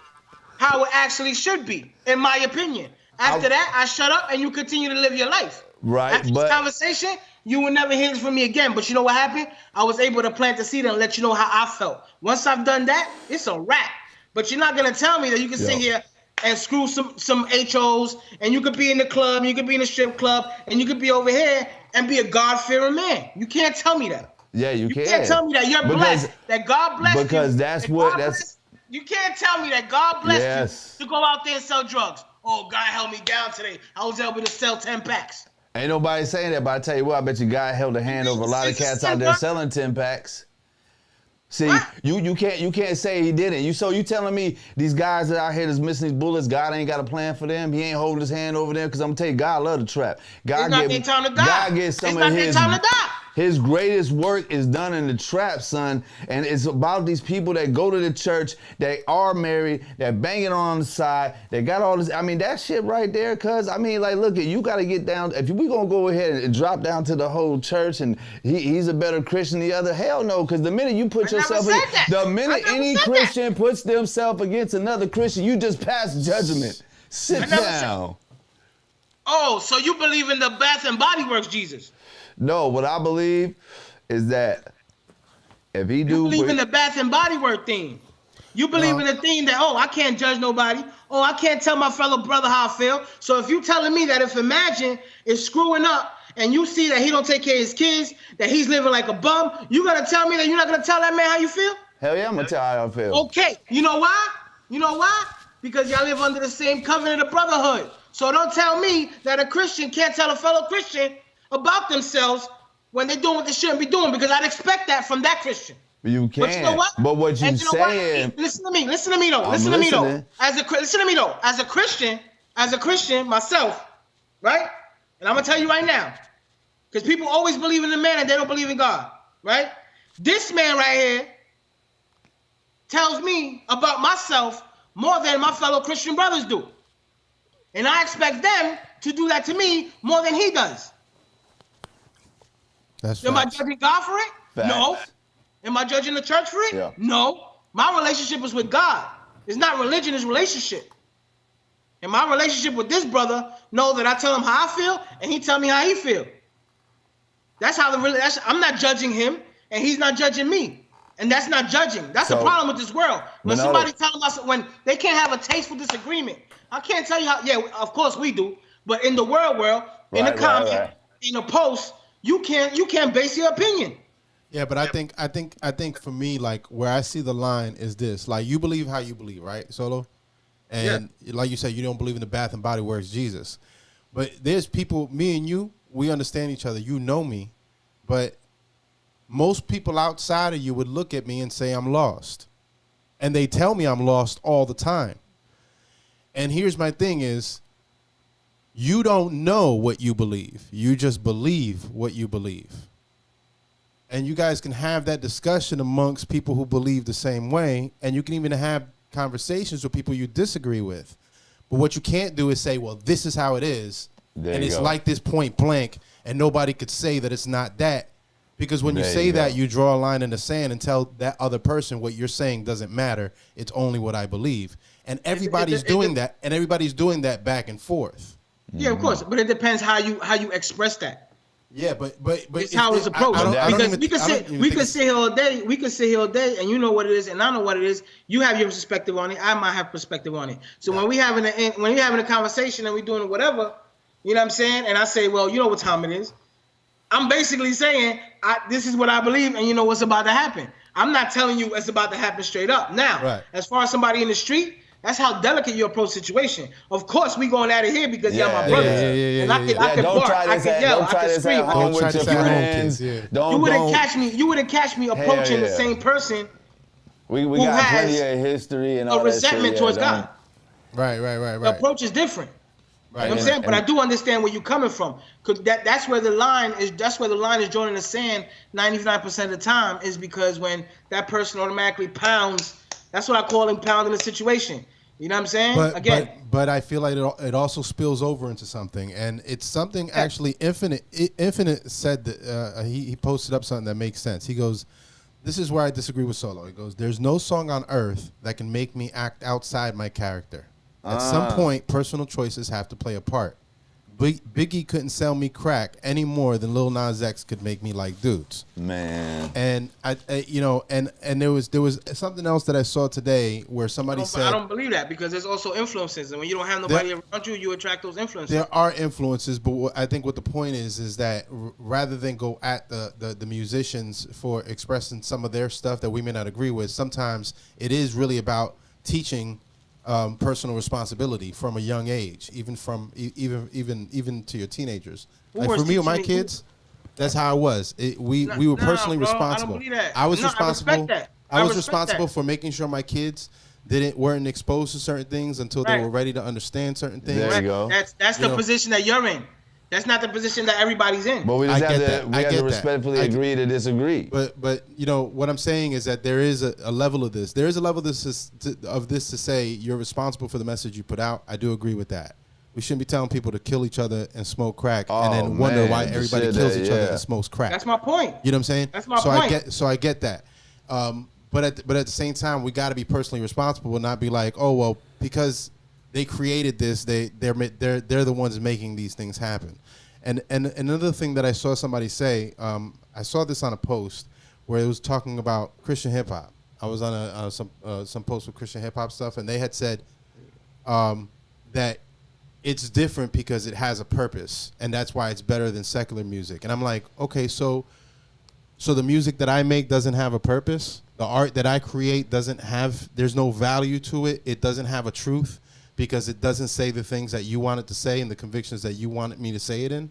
how it actually should be, in my opinion. After that, I shut up and you continue to live your life. Right. After this conversation, you will never hear this from me again. But you know what happened? I was able to plant the seed and let you know how I felt. Once I've done that, it's a wrap. But you're not gonna tell me that you can sit here and screw some HOs, and you could be in the club, and you could be in the strip club, and you could be over here and be a God-fearing man. You can't tell me that. Yeah, you can. You can't tell me that you're blessed, that God blessed you. Because you can't tell me that God blessed you to go out there and sell drugs. Oh, God held me down today. I was able to sell 10 packs. Ain't nobody saying that, but I tell you what, I bet you God held a hand over a lot of cats out there selling 10 packs. See, you can't say he didn't. You telling me these guys that out here that's missing these bullets, God ain't got a plan for them? He ain't holding his hand over them? Because I'm gonna tell you, God love the trap. God gets some of his greatest work is done in the trap, son. And it's about these people that go to the church, that are married, that banging on the side, they got all this. I mean, that shit right there, cuz, I mean, like, look, you got to get down. If we going to go ahead and drop down to the whole church and he's a better Christian than the other, hell no. Because the minute you put yourself the minute any Christian puts themselves against another Christian, you just pass judgment. Sit down. Oh, so you believe in the Bath and Body Works Jesus? No, what I believe is that if he you believe in the Bath and Body Works thing. You believe in the thing that, I can't judge nobody. Oh, I can't tell my fellow brother how I feel. So if you telling me that if Imagine is screwing up and you see that he don't take care of his kids, that he's living like a bum, you gonna tell me that you're not gonna tell that man how you feel? Hell yeah, I'm gonna tell how I feel. Okay, you know why? Because y'all live under the same covenant of brotherhood. So don't tell me that a Christian can't tell a fellow Christian about themselves when they're doing what they shouldn't be doing, because I'd expect that from that Christian. You can. But you know what? But what you saying? Listen to me though. Listen to me though. As a Christian myself, right? And I'm gonna tell you right now, because people always believe in the man and they don't believe in God, right? This man right here tells me about myself more than my fellow Christian brothers do. And I expect them to do that to me more than he does. Am I judging God for it? Facts. No. Am I judging the church for it? Yeah. No. My relationship is with God. It's not religion, it's relationship. And my relationship with this brother know that I tell him how I feel and he tell me how he feel. That's how I'm not judging him and he's not judging me. And that's not judging. That's the problem with this world. When somebody telling us, when they can't have a tasteful disagreement. I can't tell you how, of course we do, but in the world, in the comment, in the post, you can't base your opinion. Yeah, but I think for me, like, where I see the line is this: like, you believe how you believe, right, Solo? And like you said, you don't believe in the Bath and Body Works Jesus. But there's people, me and you, we understand each other. You know me, but most people outside of you would look at me and say I'm lost, and they tell me I'm lost all the time. And here's my thing is, you don't know what you believe. You just believe what you believe. And you guys can have that discussion amongst people who believe the same way, and you can even have conversations with people you disagree with. But what you can't do is say, well, this is how it is, and it's like this point blank, and nobody could say that it's not that. Because when you say that, you draw a line in the sand and tell that other person what you're saying doesn't matter. It's only what I believe. And everybody's doing that, and everybody's doing that back and forth. Yeah, of course, but it depends how you express that. Yeah, but It's how it's approached. Because we can sit here all day. We can sit here all day, and you know what it is, and I know what it is. You have your perspective on it. I might have perspective on it. So when we having a conversation and we doing whatever, you know what I'm saying? And I say, well, you know what time it is. I'm basically saying this is what I believe, and you know what's about to happen. I'm not telling you what's about to happen straight up. Now, as far as somebody in the street, that's how delicate you approach situation. Of course, we going at it here because y'all my brothers. And I can bark, I can yell, I can scream. Don't try this at home, kids. You wouldn't catch me approaching the same person. We got plenty of history and all a resentment towards God. Right. The approach is different. Right. You know what I'm saying? But I do understand where you're coming from. Cause that's where the line is. That's where the line is drawn in the sand 99% of the time, is because when that person automatically pounds. That's what I call him, pounding the situation. You know what I'm saying? But I feel like it also spills over into something, and it's something actually Infinite said that he posted up something that makes sense. He goes, "This is where I disagree with Solo." He goes, "There's no song on earth that can make me act outside my character. At some point, personal choices have to play a part. Biggie couldn't sell me crack any more than Lil Nas X could make me like dudes." Man. And I and there was something else that I saw today where somebody said, I don't believe that, because there's also influences, and when you don't have nobody around you, you attract those influences. There are influences, but I think what the point is that rather than go at the musicians for expressing some of their stuff that we may not agree with, sometimes it is really about teaching personal responsibility from a young age, even to your teenagers. Like for me with my kids, that's how I was. We were personally responsible. I don't believe that. I was responsible. I was respect responsible that. for making sure my kids weren't exposed to certain things until they were ready to understand certain things. There you go. That's the position that you're in. That's not the position that everybody's in. But we just have to respectfully agree to disagree. But you know what I'm saying is that there is a level of this. There is a level of this to say you're responsible for the message you put out. I do agree with that. We shouldn't be telling people to kill each other and smoke crack and then wonder why everybody kills each other and smokes crack. That's my point. You know what I'm saying? That's my point. I get that. But at the same time, we got to be personally responsible and not be like, oh well, because they created this, they're the ones making these things happen. And another thing that I saw somebody say, I saw this on a post where it was talking about Christian hip hop. I was on some post with Christian hip hop stuff, and they had said that it's different because it has a purpose, and that's why it's better than secular music. And I'm like, okay, so the music that I make doesn't have a purpose. The art that I create there's no value to it. It doesn't have a truth, because it doesn't say the things that you want it to say and the convictions that you wanted me to say it in.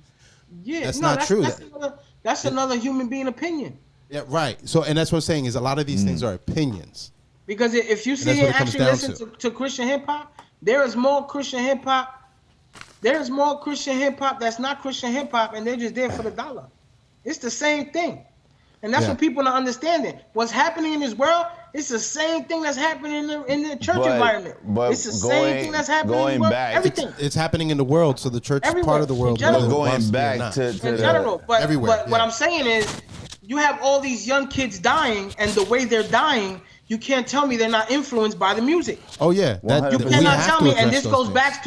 Yeah, that's not true. That's another human being opinion. Yeah, right. So, and that's what I'm saying is a lot of these things are opinions. Because if you see and actually listen to Christian hip hop, there is more Christian hip hop. There's more Christian hip hop that's not Christian hip hop, and they're just there for the dollar. It's the same thing. And that's what people are not understanding. What's happening in this world, it's the same thing that's happening in the church environment. But it's the same thing that's happening in the world. Everything. It's happening in the world, so the church is part of the world. Going back to in general. But everywhere. But what I'm saying is, you have all these young kids dying, and the way they're dying, you can't tell me they're not influenced by the music. Oh yeah, you cannot tell me. And this goes back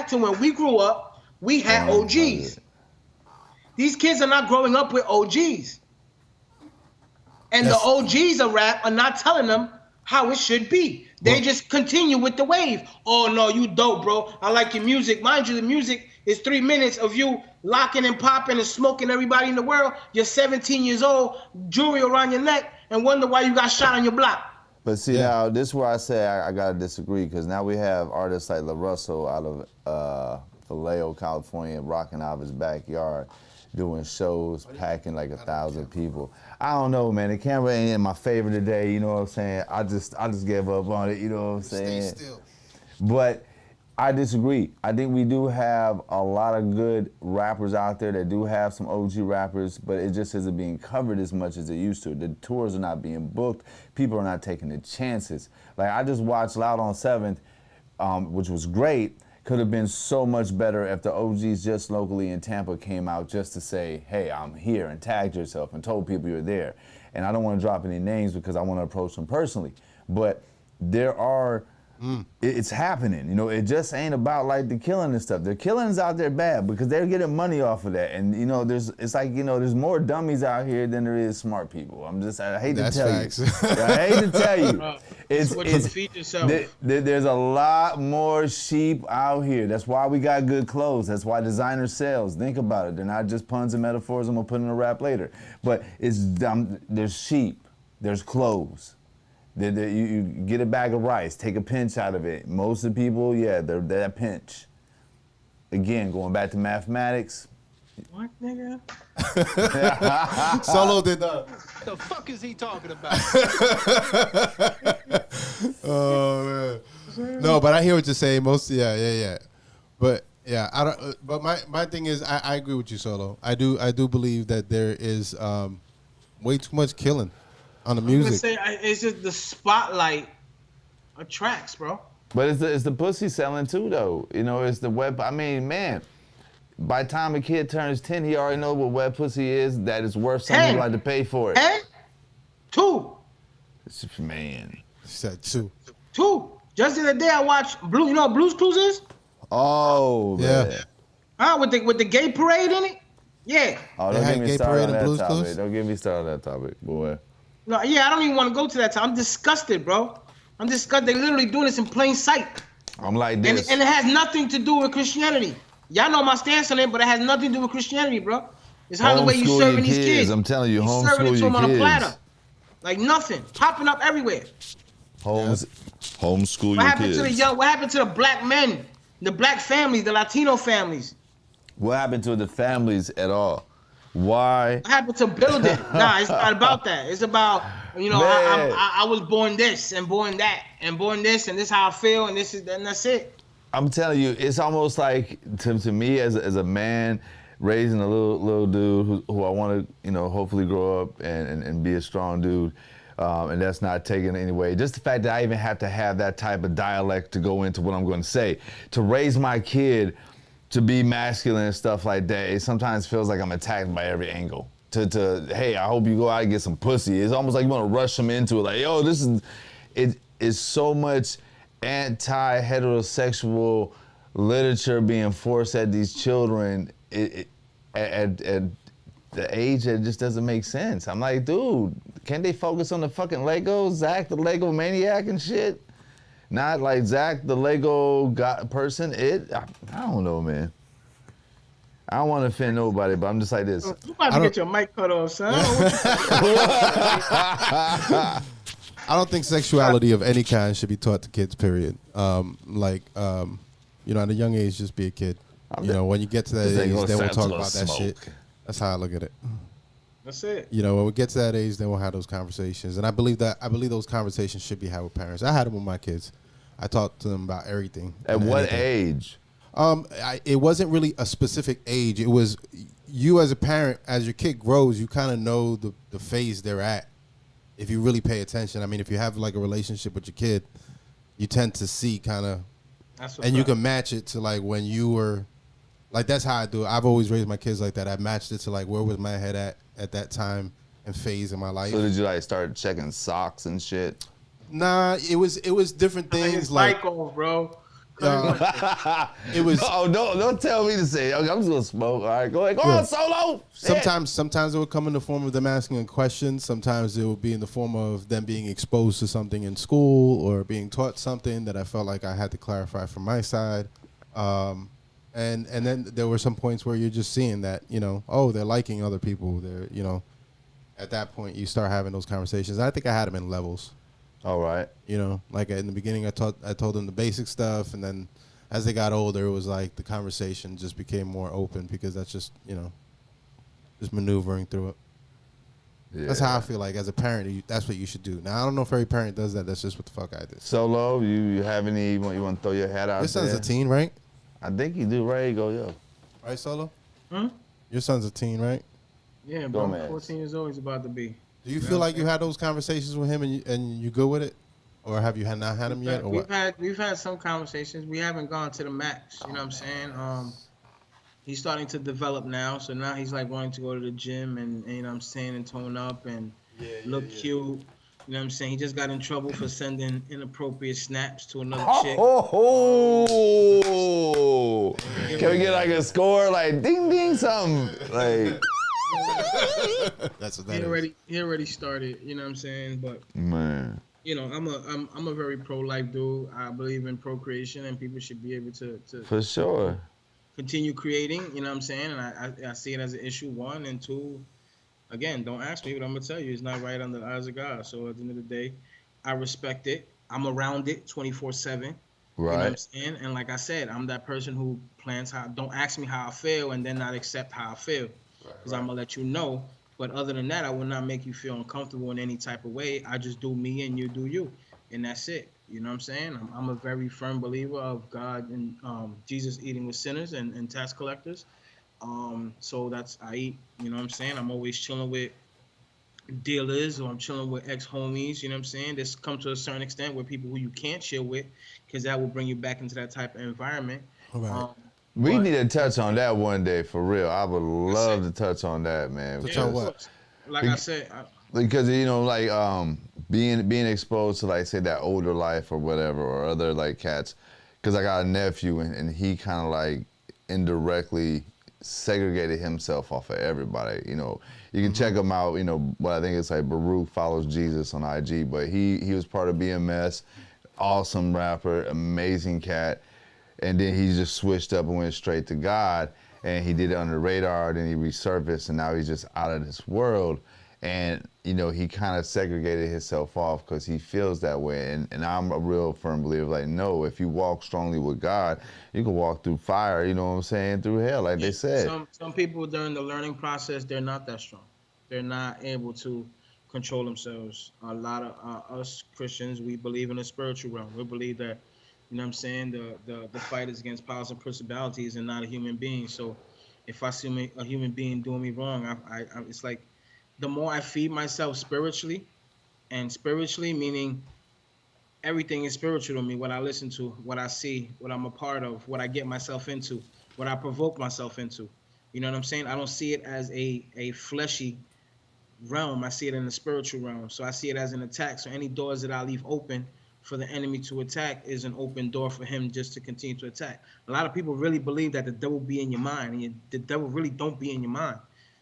to when we grew up. We had OGs. These kids are not growing up with OGs. And the OGs of rap are not telling them how it should be. They just continue with the wave. Oh, no, you dope, bro. I like your music. Mind you, the music is 3 minutes of you locking and popping and smoking everybody in the world. You're 17 years old, jewelry around your neck, and wonder why you got shot on your block. But see, now, this is where I say I got to disagree, because now we have artists like La Russell out of Vallejo, California, rocking out of his backyard, doing shows, packing like 1,000 people. I don't know, man. The camera ain't in my favor today, you know what I'm saying? I just gave up on it, you know what I'm saying? Stay still. But I disagree. I think we do have a lot of good rappers out there that do have some OG rappers, but it just isn't being covered as much as it used to. The tours are not being booked. People are not taking the chances. Like, I just watched Loud on 7th, which was great. Could have been so much better if the OGs just locally in Tampa came out just to say, hey, I'm here, and tagged yourself and told people you're there. And I don't want to drop any names because I want to approach them personally. But there are It's happening. You know, it just ain't about like the killing and stuff. The killing's out there bad because they're getting money off of that. And you know, there's more dummies out here than there is smart people. I hate to tell you. I hate to tell you. It's what you feed yourself. There's a lot more sheep out here. That's why we got good clothes. That's why designer sells. Think about it. They're not just puns and metaphors I'm gonna put in a rap later. But there's sheep, there's clothes. You get a bag of rice, take a pinch out of it. Most of the people, they're that pinch. Again, going back to mathematics. What, nigga? Solo did that. The fuck is he talking about? Oh man. No, but I hear what you're saying. Yeah. But yeah, I don't. But my thing is, I agree with you, Solo. I do believe that there is way too much killing on the music. It's just the spotlight attracts, bro. But it's the pussy selling too, though. You know, it's the web. I mean, man, by the time a kid turns 10, he already knows what wet pussy is. That it's worth something like to pay for it. 10? 2. Man. She said 2. 2. Just the other day I watched Blue. You know what Blue's Clues is? Oh, man. Yeah. Huh? With the gay parade in it? Yeah. Oh, don't get me started on that topic. Don't get me started on that topic, boy. No, yeah, I don't even want to go to that time. I'm disgusted, bro. I'm disgusted. They literally doing this in plain sight. I'm like this. And it has nothing to do with Christianity. Y'all know my stance on it, but it has nothing to do with Christianity, bro. It's how the way you serving these kids. I'm telling you, homeschool serving it to them on a platter. Like nothing. Popping up everywhere. Homeschool what your happened kids. What happened to the black men, the black families, the Latino families? What happened to the families at all? Why? What happened to building? Nah, it's not about that. It's about, you know, I was born this and born that and born this and this how I feel and that's it. I'm telling you, it's almost like to me as a man raising a little dude who I want to, you know, hopefully grow up and be a strong dude. And that's not taken anyway. Just the fact that I even have to have that type of dialect to go into what I'm going to say. To raise my kid to be masculine and stuff like that, it sometimes feels like I'm attacked by every angle. Hey, I hope you go out and get some pussy. It's almost like you want to rush them into it. Like, yo, it is so much anti-heterosexual literature being forced at these children at the age that just doesn't make sense. I'm like, dude, can't they focus on the fucking Legos? Zach the Lego maniac and shit? Not like Zach the Lego person. I don't know, man. I don't want to offend nobody, but I'm just like this. You about to get your mic cut off, son. I don't think sexuality of any kind should be taught to kids, period. You know, at a young age, just be a kid. You know, when you get to that age, then we'll talk about that shit. That's how I look at it. That's it. You know, when we get to that age, then we'll have those conversations. And I believe those conversations should be had with parents. I had them with my kids. I talked to them about everything. At what age? It wasn't really a specific age. It was you as a parent, as your kid grows, you kind of know the phase they're at. If you really pay attention. I mean, if you have like a relationship with your kid, you tend to see kind of, and you can match it to like when you were, like that's how I do it. I've always raised my kids like that. I matched it to like where was my head at that time and phase in my life. So did you like start checking socks and shit? Nah, it was different things like off, bro. It was. Oh, don't tell me to say it. I'm just gonna smoke. All right, go ahead. Go on, Solo. Sometimes it would come in the form of them asking questions. Sometimes it would be in the form of them being exposed to something in school or being taught something that I felt like I had to clarify from my side. And then there were some points where you're just seeing that, you know, oh, they're liking other people. They're, you know, at that point you start having those conversations. I think I had them in levels. All right. You know, like in the beginning, I told them the basic stuff, and then as they got older, it was like the conversation just became more open because that's just, you know, just maneuvering through it. Yeah. That's how I feel like as a parent, that's what you should do. Now, I don't know if every parent does that. That's just what the fuck I did. Solo, you have any, you want to throw your hat out there? Your son's a teen, right? I think you do. Right, go, yo. Right, Solo? Hmm? Your son's a teen, right? Yeah, bro. 14 years old, he's about to be. Do you feel like you had those conversations with him and you good with it? Or have you not had them yet? Or we've had some conversations. We haven't gone to the max. You know what I'm saying? He's starting to develop now. So now he's like wanting to go to the gym and you know what I'm saying, and tone up and look cute. You know what I'm saying? He just got in trouble for sending inappropriate snaps to another chick. Oh, can we get like a score, like ding ding something, like? That's what that is. He already started. You know what I'm saying? But Man, you know, I'm a very pro-life dude. I believe in procreation, and people should be able to for sure. continue creating. You know what I'm saying? And I see it as an issue. One and two. Again, don't ask me, but I'm gonna tell you, it's not right under the eyes of God. So at the end of the day, I respect it. I'm around it 24/7. You know what I'm Right. saying? And like I said, I'm that person who plans how. Don't ask me how I feel and then not accept how I feel, because I'm gonna let you know. But other than that, I will not make you feel uncomfortable in any type of way. I just do me and you do you, and that's it. You know what I'm saying? I'm a very firm believer of God and Jesus eating with sinners and tax collectors. So that's I eat. You know what I'm saying? I'm always chilling with dealers or I'm chilling with ex homies. You know what I'm saying? This come to a certain extent with people who you can't chill with, because that will bring you back into that type of environment. All right. We But- need to touch on that one day for real. I would love to touch on that, man. Touch on of what? course. Like I said, Because you know, like being exposed to like say that older life or whatever or other like cats. Because I got a nephew and he kind of like indirectly segregated himself off of everybody. You know, you can check him out. You know, but I think it's like Baruch Follows Jesus on IG. But he was part of BMS, awesome rapper, amazing cat. And then he just switched up and went straight to God. And he did it under the radar, then he resurfaced, and now he's just out of this world. And, you know, he kind of segregated himself off because he feels that way. And I'm a real firm believer, like, no, if you walk strongly with God, you can walk through fire, you know what I'm saying, through hell, like they said. some people during the learning process, they're not that strong. They're not able to control themselves. A lot of us Christians, we believe in the spiritual realm. We believe that, you know what I'm saying, the fight is against powers and principalities and not a human being. So if I see a human being doing me wrong, I it's like the more I feed myself spiritually, and spiritually meaning everything is spiritual to me, what I listen to, what I see, what I'm a part of, what I get myself into, what I provoke myself into. You know what I'm saying? I don't see it as a fleshy realm. I see it in the spiritual realm. So I see it as an attack. So any doors that I leave open for the enemy to attack is an open door for him just to continue to attack. A lot of people really believe that the devil be in your mind, and the devil really don't be in your mind.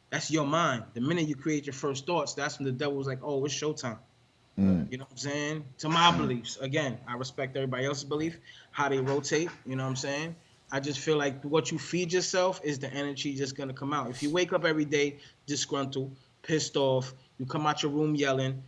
That's your mind. The minute you create your first thoughts, that's when the devil's like, oh, it's showtime. You know what I'm saying? To my beliefs. Again, I respect everybody else's belief, how they rotate, you know what I'm saying? I just feel like what you feed yourself is the energy just gonna come out. If you wake up every day disgruntled, pissed off, you come out your room yelling,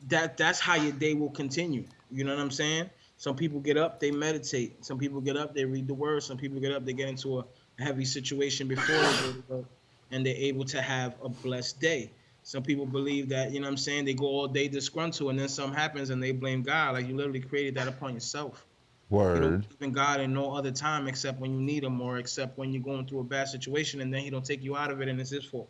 that's how your day will continue. You know what I'm saying? Some people get up, they meditate. Some people get up, they read the word. Some people get up, they get into a heavy situation before they go to work, and they're able to have a blessed day. Some people believe that, you know what I'm saying, they go all day disgruntled and then something happens and they blame God. Like, you literally created that upon yourself. You don't Word. believe in God in no other time except when you need him, or except when you're going through a bad situation and then he don't take you out of it and it's his fault.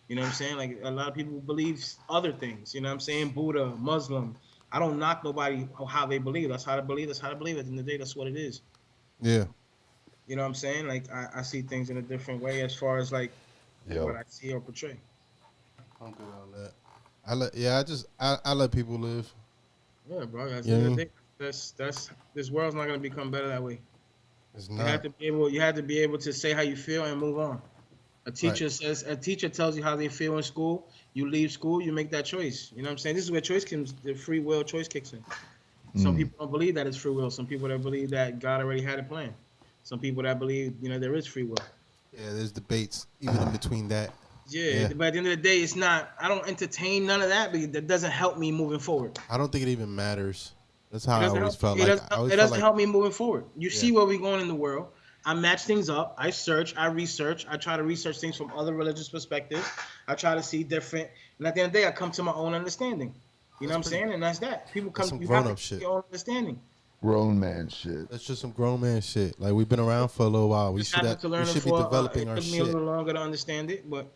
You know what I'm saying? Like, a lot of people believe other things. You know what I'm saying? Buddha, Muslim. I don't knock nobody on how they believe. That's how they believe. That's how they believe. At the end of the day, that's what it is. Yeah. You know what I'm saying? Like, I see things in a different way as far as, like, what I see or portray. I'm good on that. I let people live. Yeah, bro. At the end of the day, that's this world's not gonna become better that way. It's You not. have to be able to say how you feel and move on. A teacher tells you how they feel in school. You leave school, you make that choice. You know what I'm saying? This is where the free will choice kicks in. Some people don't believe that it's free will. Some people that believe that God already had a plan. Some people that believe, you know, there is free will. Yeah, there's debates even in between that. Yeah, but at the end of the day, it's not. I don't entertain none of that because that doesn't help me moving forward. I don't think it even matters. That's how I always felt. It doesn't help me moving forward. You see where we're going in the world. I match things up. I search. I research. I try to research things from other religious perspectives. I try to see different. And at the end of the day, I come to my own understanding. You know what I'm saying? And that's that. People come some you grown have up to shit. your own understanding. Grown man shit. That's just some grown man shit. Like, we've been around for a little while. We Just should happened to learn be it for, developing our it took me a shit. little longer to understand it, but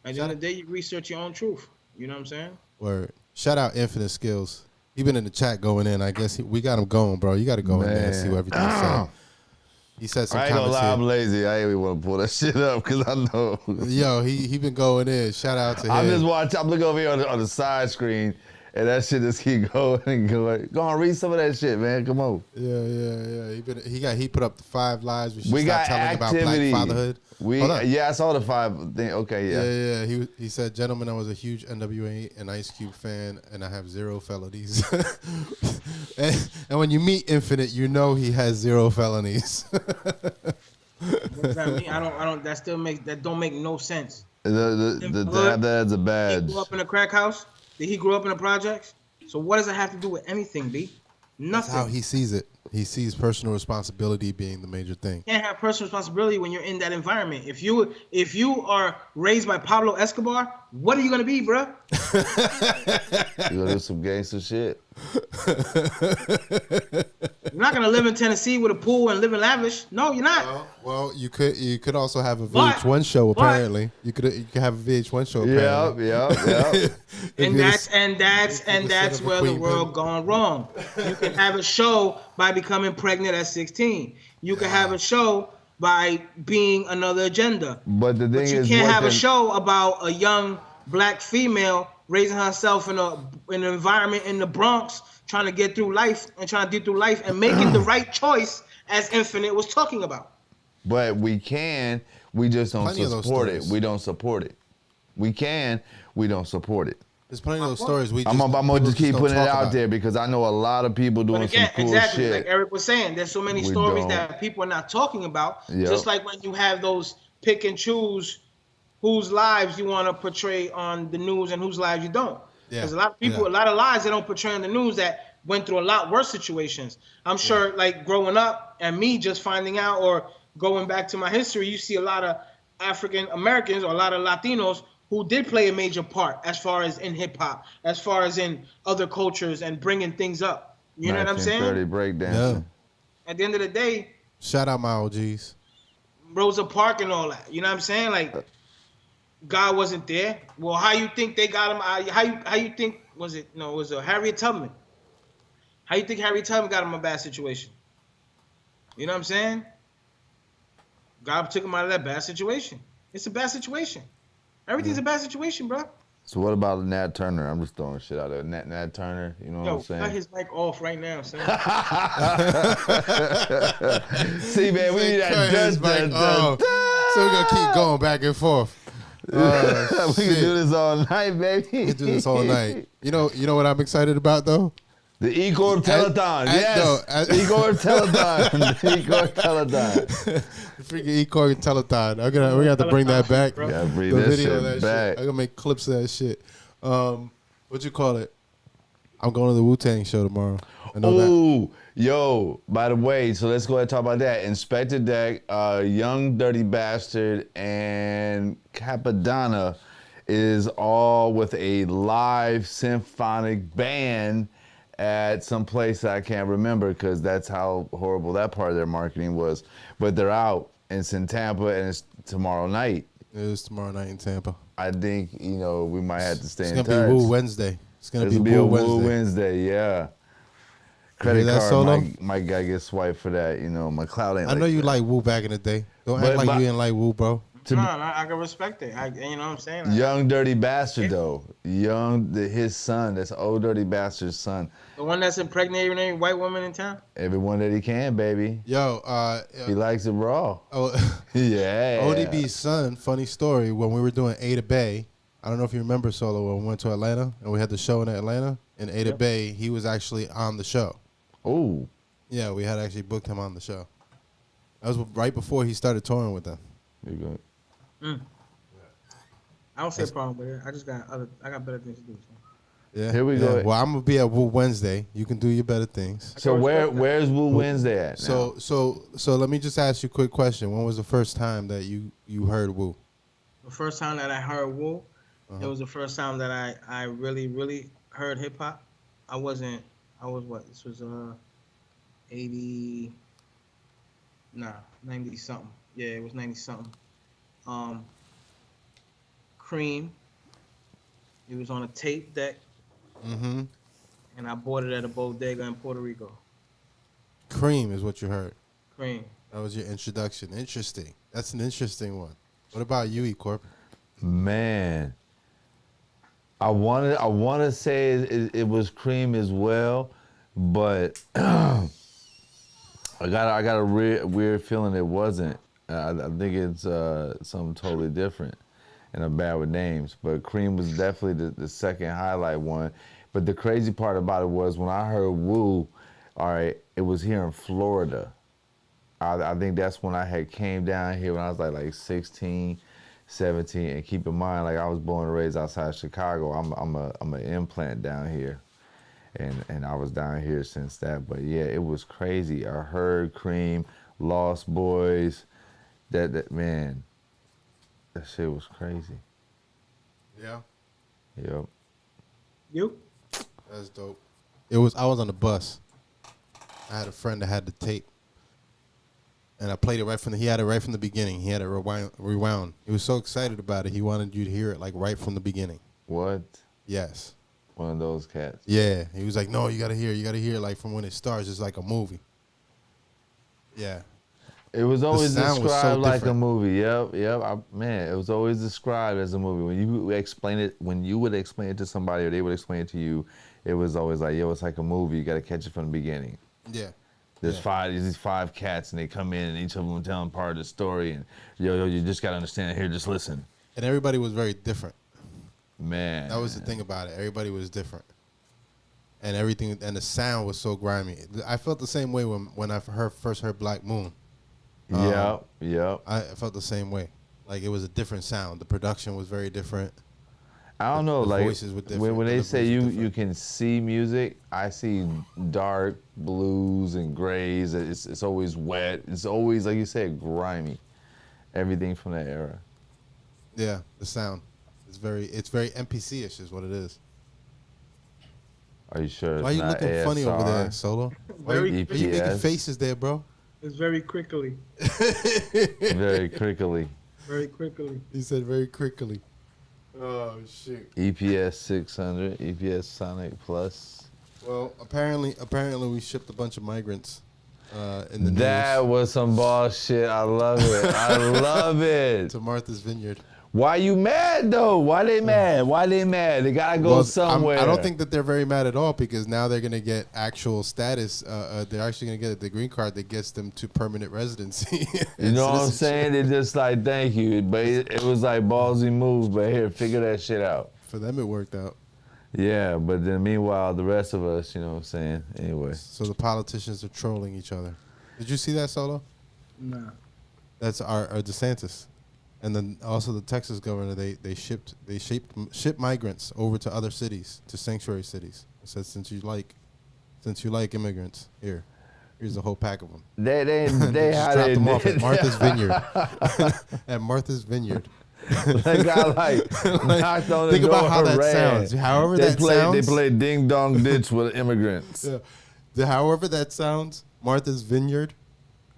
at the end of the day, you research your own truth. You know what I'm saying? Word. Shout out Infinite Skills. He been in the chat going in. I guess we got him going, bro. You got to go in there and see what everything said. He said some I ain't gonna comments lie, I'm here. lazy. I ain't even want to pull that shit up because I know. Yo, he been going in. Shout out to him. I'm just watching. I'm looking over here on the side screen, And that shit just keep going and going. Go on, read some of that shit, man. Come on. Yeah. He put up the 5 lies we should We stop got telling about activity. black fatherhood. Hold on. Yeah, I saw the 5 thing. Okay, yeah. Yeah. He said, gentlemen, I was a huge NWA and Ice Cube fan, and I have 0 felonies. and when you meet Infinite, you know he has 0 felonies. What does that mean? I don't. That don't make no sense. To have that as a badge. He grew up in a crack house. Did he grow up in the projects? So what does it have to do with anything, B? Nothing. That's how he sees it. He sees personal responsibility being the major thing. You can't have personal responsibility when you're in that environment. If you are raised by Pablo Escobar, what are you gonna be, bro? You gonna do some gangster shit. You're not gonna live in Tennessee with a pool and live in lavish. No, you're not. Well, you could also have a VH1 show apparently. You could have a VH1 show apparently. Yeah. and that's where the world gone wrong. You can have a show by becoming pregnant at 16. You can have a show by being another agenda. But the thing you is, can't have a show about a young black female raising herself in an environment in the Bronx, trying to get through life and making the right choice, as Infinite was talking about. But we just don't support it. We don't support it. We don't support it. There's plenty of those stories. I'm gonna just keep putting it out there because I know a lot of people doing some cool shit. Like Eric was saying, there's so many stories that people are not talking about. Yep. Just like when you have those pick and choose whose lives you want to portray on the news and whose lives you don't. There's a lot of people, a lot of lives they don't portray on the news that went through a lot worse situations. I'm sure, like growing up and me just finding out or going back to my history, you see a lot of African Americans or a lot of Latinos who did play a major part as far as in hip hop, as far as in other cultures and bringing things up. You know what I'm saying? 1930 breakdancing. Yeah. At the end of the day, shout out my OGs. Rosa Parks and all that. You know what I'm saying? Like, God wasn't there. Well, how you think they got him? How you think was it Harriet Tubman? How you think Harriet Tubman got him a bad situation? You know what I'm saying? God took him out of that bad situation. It's a bad situation. Everything's a bad situation, bro. So what about Nat Turner? I'm just throwing shit out there. Nat Turner, you know what I'm saying? Cut his mic off right now, son. See, man, we need that. So we're gonna keep going back and forth. We can do this all night, baby. We can do this all night. You know what I'm excited about though? The Igor Telethon, Igor Telethon, Igor Telethon. The freaking Igor Telethon. We're gonna have to bring that back. Gotta bring that shit back. I'm gonna make clips of that shit. What you call it? I'm going to the Wu-Tang show tomorrow. Oh, yo! By the way, so let's go ahead and talk about that. Inspector Deck, Young Dirty Bastard, and Capadonna is all with a live symphonic band at some place I can't remember because that's how horrible that part of their marketing was. But they're out. It's in Tampa and it's tomorrow night. It is tomorrow night in Tampa. I think, we might have to stay in touch. It's going to be Woo Wednesday. It's going to be a Woo Wednesday, yeah. Credit card might gotta get swiped for that. My cloud ain't I know you like Woo back in the day. Don't act like you didn't like Woo, bro. I can respect it. You know what I'm saying? Young Dirty Bastard, though. His son. That's Old Dirty Bastard's son. The one that's impregnating every white woman in town? Everyone that he can, baby. Yo, he likes it raw. Oh, yeah. ODB's son, funny story, when we were doing Ada Bay, I don't know if you remember, Solo, when we went to Atlanta and we had the show in Atlanta. In Ada Bay, he was actually on the show. Oh. Yeah, we had actually booked him on the show. That was right before he started touring with them. You good? I don't see a problem with it. I got better things to do. So. Yeah. Here we go. Well, I'm gonna be at Woo Wednesday. You can do your better things. So where's Woo Wednesday at now? So let me just ask you a quick question. When was the first time that you heard Woo? The first time that I heard Woo, it was the first time that I really, really heard hip hop. This was 90 something. Yeah, it was 90 something. Cream. It was on a tape deck. Mm-hmm. And I bought it at a bodega in Puerto Rico. Cream is what you heard. Cream. That was your introduction. Interesting. That's an interesting one. What about you, E-Corp? Man. I wanna say it was Cream as well, but I got a weird feeling it wasn't. I think it's something totally different, and I'm bad with names. But Cream was definitely the second highlight one. But the crazy part about it was when I heard Woo, all right, it was here in Florida. I think that's when I had came down here when I was like 16, 17, and keep in mind, like I was born and raised outside Chicago. I'm an implant down here, and I was down here since that. But yeah, it was crazy. I heard Cream, Lost Boys, that man, that shit was crazy. Yeah. Yep. You? That's dope. I was on the bus. I had a friend that had the tape. And I played it he had it right from the beginning. He had it rewound. He was so excited about it, he wanted you to hear it like right from the beginning. What? Yes. One of those cats. Yeah. He was like, no, you gotta hear it like from when it starts. It's like a movie. Yeah. It was always sound was so described like a different. movie. Yep. Man, it was always described as a movie. When you would explain it to somebody or they would explain it to you, it was always like, yo, it's like a movie. You gotta catch it from the beginning. Yeah. There's these five cats, and they come in, and each of them telling part of the story. And yo, you just gotta understand. Here, just listen. And everybody was very different. Man, That was the thing about it. Everybody was different. And everything, and the sound was so grimy. I felt the same way when I first heard Black Moon. Yep. I felt the same way. Like it was a different sound. The production was very different. I don't know, The like voices were different, when they say deliveries were you different. can see music, I see dark blues and grays. It's always wet. It's always, like you said, grimy. Everything from that era. Yeah, the sound. It's very MPC-ish is what it is. Are you sure? It's Why are you not looking funny over there, ASR? Solo? Why Very you making EPS. faces there, bro? It's very crickly. Very crickly. Very crickly. He said very crickly. Oh, shit. EPS 600, EPS Sonic Plus. Well, apparently we shipped a bunch of migrants in the That news was some bullshit. I love it. I love it. to Martha's Vineyard. Why you mad though? Why they mad? Why they mad? They gotta go somewhere. I don't think that they're very mad at all because now they're going to get actual status. They're actually going to get the green card that gets them to permanent residency. You know what I'm saying? They just like, thank you. But it was like ballsy move, but here, figure that shit out. For them, it worked out. Yeah, but then meanwhile, the rest of us, you know what I'm saying? Anyway. So the politicians are trolling each other. Did you see that, Solo? Nah. That's our DeSantis. And then also the Texas governor, they shipped migrants over to other cities, to sanctuary cities. It said since you like immigrants, here's a whole pack of them. They Just how dropped they them off did. at Martha's Vineyard. At Martha's Vineyard. They got knocked on the Think door about how and that ran. sounds. However They that sounds. They played ding dong ditch with immigrants. Yeah. However that sounds, Martha's Vineyard.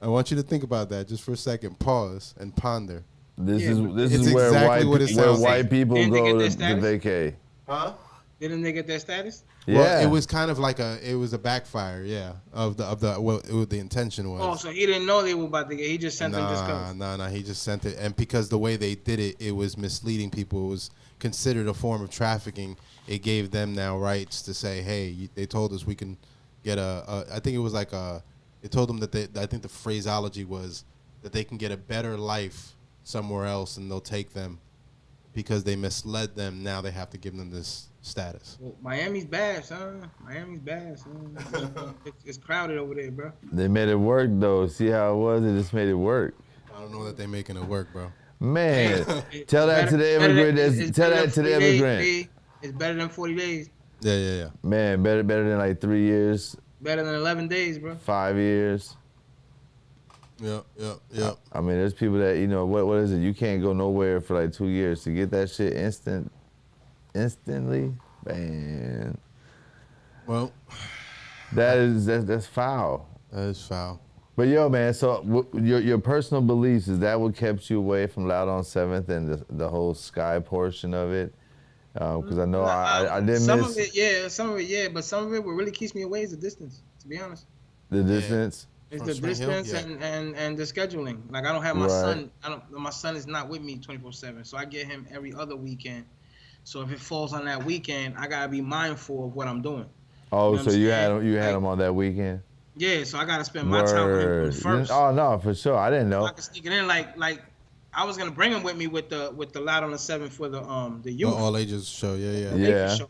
I want you to think about that just for a second. Pause and ponder. This Yeah, is it's where exactly what it where sounds white like. people Didn't they go get to their status? vacay. Huh? Didn't they get their status? Yeah, Well, it was kind of like it was a backfire, yeah, of what the intention was. Oh, so he didn't know they were about to get. He just sent them this cover. Nah. He just sent it, and because the way they did it, it was misleading people. It was considered a form of trafficking. It gave them now rights to say, hey, they told us we can get I think it was like It told them that I think the phraseology was that they can get a better life somewhere else, and they'll take them because they misled them. Now they have to give them this status. Well, Miami's bad, son. It's crowded over there, bro. They made it work though. See how it was? They just made it work. I don't know that they're making it work, bro. Man, tell that to the immigrant. Tell that to the immigrant. It's better than 40 days. Yeah. Man, better than like 3 years, Better than 11 days, bro. 5 years. Yep. I mean, there's people that, you know, what is it? You can't go nowhere for like 2 years to get that shit instantly. Man, Well, that's foul. that is foul. But yo, man, so your personal beliefs, is that what kept you away from Loud on 7th and the whole Sky portion of it? Because I know I did some miss of it, yeah, but some of it what really keeps me away is the distance, to be honest. the distance. It's From the Spring Hill? distance and the scheduling. Like I don't have my Right. son. My son is not with me 24/7, so I get him every other weekend. So if it falls on that weekend, I gotta be mindful of what I'm doing. Oh, You know so what I'm you saying? had them on that weekend? Yeah, so I gotta spend my time with him on the Word. first. Oh no, for sure. I didn't So I know. can sneak it in like I was gonna bring him with me with the Loud on the 7th for the The youth all ages show, yeah. Lakers Yeah. show.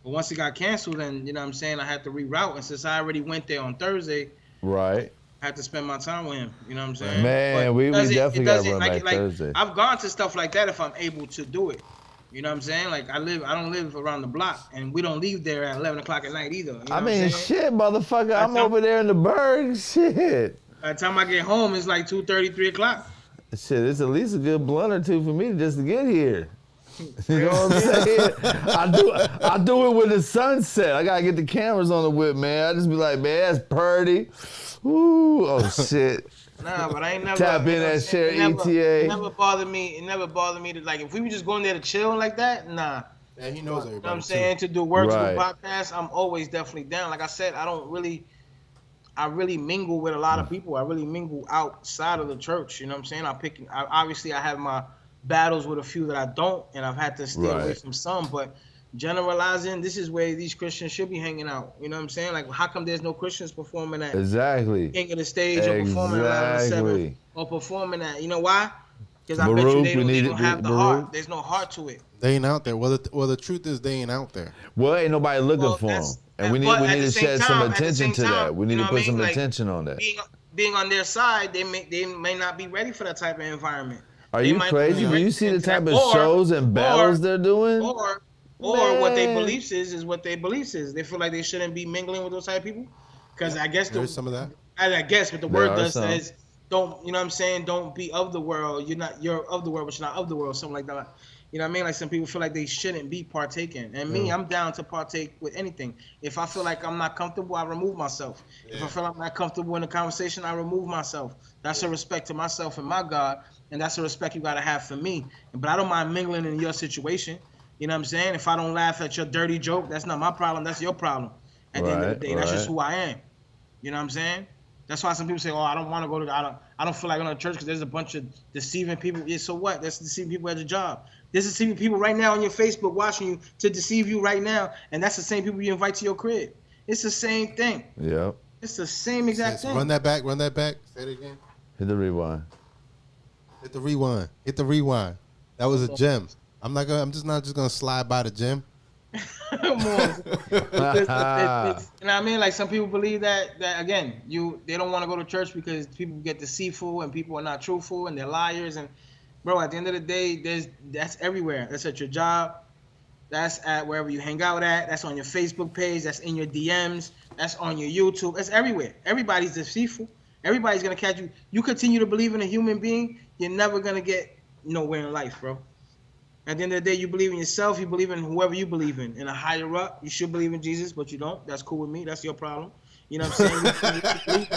But once it got canceled, then you know what I'm saying, I had to reroute, and since I already went there on Thursday, Right. I had to spend my time with him. You know what I'm saying? Man, But we it definitely got to doesn't run back Thursday. I've gone to stuff like that if I'm able to do it. You know what I'm saying? Like I don't live around the block, and we don't leave there at 11 o'clock at night either. You know I what mean, I'm saying? shit, motherfucker. I'm over there in the Berg. Shit. By the time I get home, it's like 2:30, 3 o'clock. Shit, it's at least a good blunt or two for me just to get here. You know what I'm saying? I do it when the sun set. I gotta get the cameras on the whip, man. I just be like, man, that's purdy. Ooh, oh shit. Nah, but I ain't never Tap in you know what I'm that saying? share ETA. It never bothered me. It never bothered me to like if we were just going there to chill like that. Nah. Yeah, he knows You know everybody. what I'm saying? To do work, to Right. do podcasts, I'm always definitely down. Like I said, I really mingle with a lot of people. I really mingle outside of the church. You know what I'm saying? Obviously I have my battles with a few that I don't, and I've had to stay away Right. from some. But generalizing, this is where these Christians should be hanging out. You know what I'm saying? Like, how come there's no Christians performing at Exactly. King of the Stage or performing at Loud on the 7th Exactly. or performing at? You know why? Because I bet you Baruch, they we need don't it, have the Baruch. heart. There's no heart to it. They ain't out there. Well, the truth is they ain't out there. Well, ain't nobody looking Well, for them. that's- And we need but at to the same shed time- some at the attention same to time, that. We need you know to what I put some mean? Like, attention on that. Being on their side, they may not be ready for that type of environment. Are They you might crazy? be Do ready you see the to type of or- shows and battles or- they're doing? Or what they Man. beliefs is what they beliefs is. They feel like they shouldn't be mingling with those type of people. Because I guess There's some of that. I guess, but the There word are does some. says don't. You know what I'm saying? Don't be of the world. You're of the world, but you're not of the world. Something like that. You know what I mean? Like some people feel like they shouldn't be partaking. And me, I'm down to partake with anything. If I feel like I'm not comfortable, I remove myself. If I feel I'm not comfortable in the conversation, I remove myself. That's a respect to myself and my God, and that's a respect you gotta have for me. But I don't mind mingling in your situation. You know what I'm saying? If I don't laugh at your dirty joke, that's not my problem. That's your problem. At the end of the day, that's just who I am. You know what I'm saying? That's why some people say, "Oh, I don't want to go to. I don't feel like going to church because there's a bunch of deceiving people." Yeah, so what? That's deceiving people at your job. There's deceiving people right now on your Facebook watching you to deceive you right now, and that's the same people you invite to your crib. It's the same thing. Yep. It's the same exact thing. Run that back. Run that back. Say it again. Hit the rewind. Hit the rewind. Hit the rewind. That was a gem. I'm just not just gonna slide by the gym. Come on. You know what I mean? Like some people believe that again, they don't want to go to church because people get deceitful and people are not truthful and they're liars. And bro, at the end of the day, that's everywhere. That's at your job. That's at wherever you hang out at. That's on your Facebook page. That's in your DMs. That's on your YouTube. That's everywhere. Everybody's deceitful. Everybody's gonna catch you. You continue to believe in a human being, you're never gonna get nowhere in life, bro. At the end of the day, you believe in yourself. You believe in whoever you believe in. In a higher up, you should believe in Jesus, but you don't. That's cool with me. That's your problem. You know what I'm saying? You know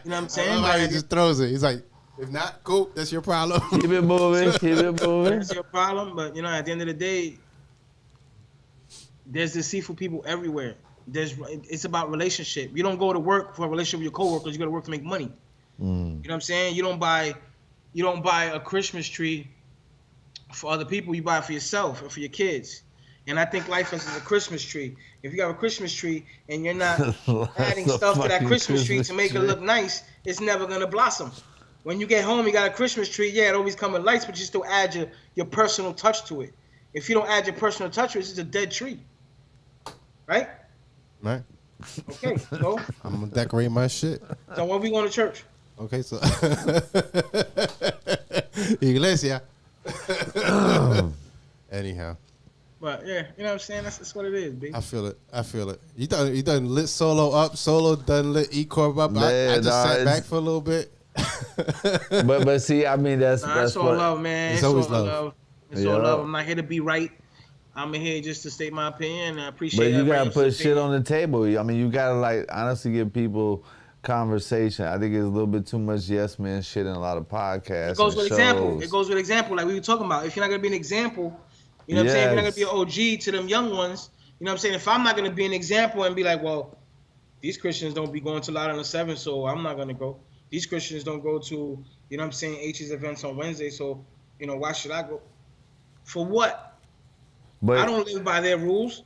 what I'm saying? Like he just throws it. He's like, if not, cool. That's your problem. Keep it moving. Keep it moving. That's your problem. But at the end of the day, there's deceitful people everywhere. It's about relationship. You don't go to work for a relationship with your coworkers. You go to work to make money. You know what I'm saying? You don't buy a Christmas tree for other people. You buy it for yourself or for your kids. And I think life is a Christmas tree. If you have a Christmas tree and you're not adding stuff to that Christmas tree to make it look nice, it's never gonna blossom. When you get home, you got a Christmas tree. Yeah, it always comes with lights, but you still add your personal touch to it. If you don't add your personal touch to it, it's just a dead tree. Right? Right. Okay, so I'm gonna decorate my shit. when we going to church? Okay, so Iglesia. Anyhow, But yeah, you know what I'm saying? That's what it is, B. I feel it. You done lit Solo up. Solo done lit E-Corp up. I just sat back for a little bit. but see, I mean that's all what, love, man. It's It's always all love. It's all love. I'm not here to be right. I'm here just to state my opinion. I appreciate. But you gotta everybody's put shit opinion. on the table. I mean, you gotta like honestly give people conversation. I think it's a little bit too much yes man shit in a lot of podcasts. It goes and with example. shows. It goes with example, like we were talking about. If you're not gonna be an example, you know what I'm saying? If you're not gonna be an OG to them young ones, you know what I'm saying? If I'm not gonna be an example and be like, well, these Christians don't be going to Loud on the 7th, so I'm not gonna go. These Christians don't go to, you know what I'm saying, H's events on Wednesday, so why should I go? For what? But I don't live by their rules.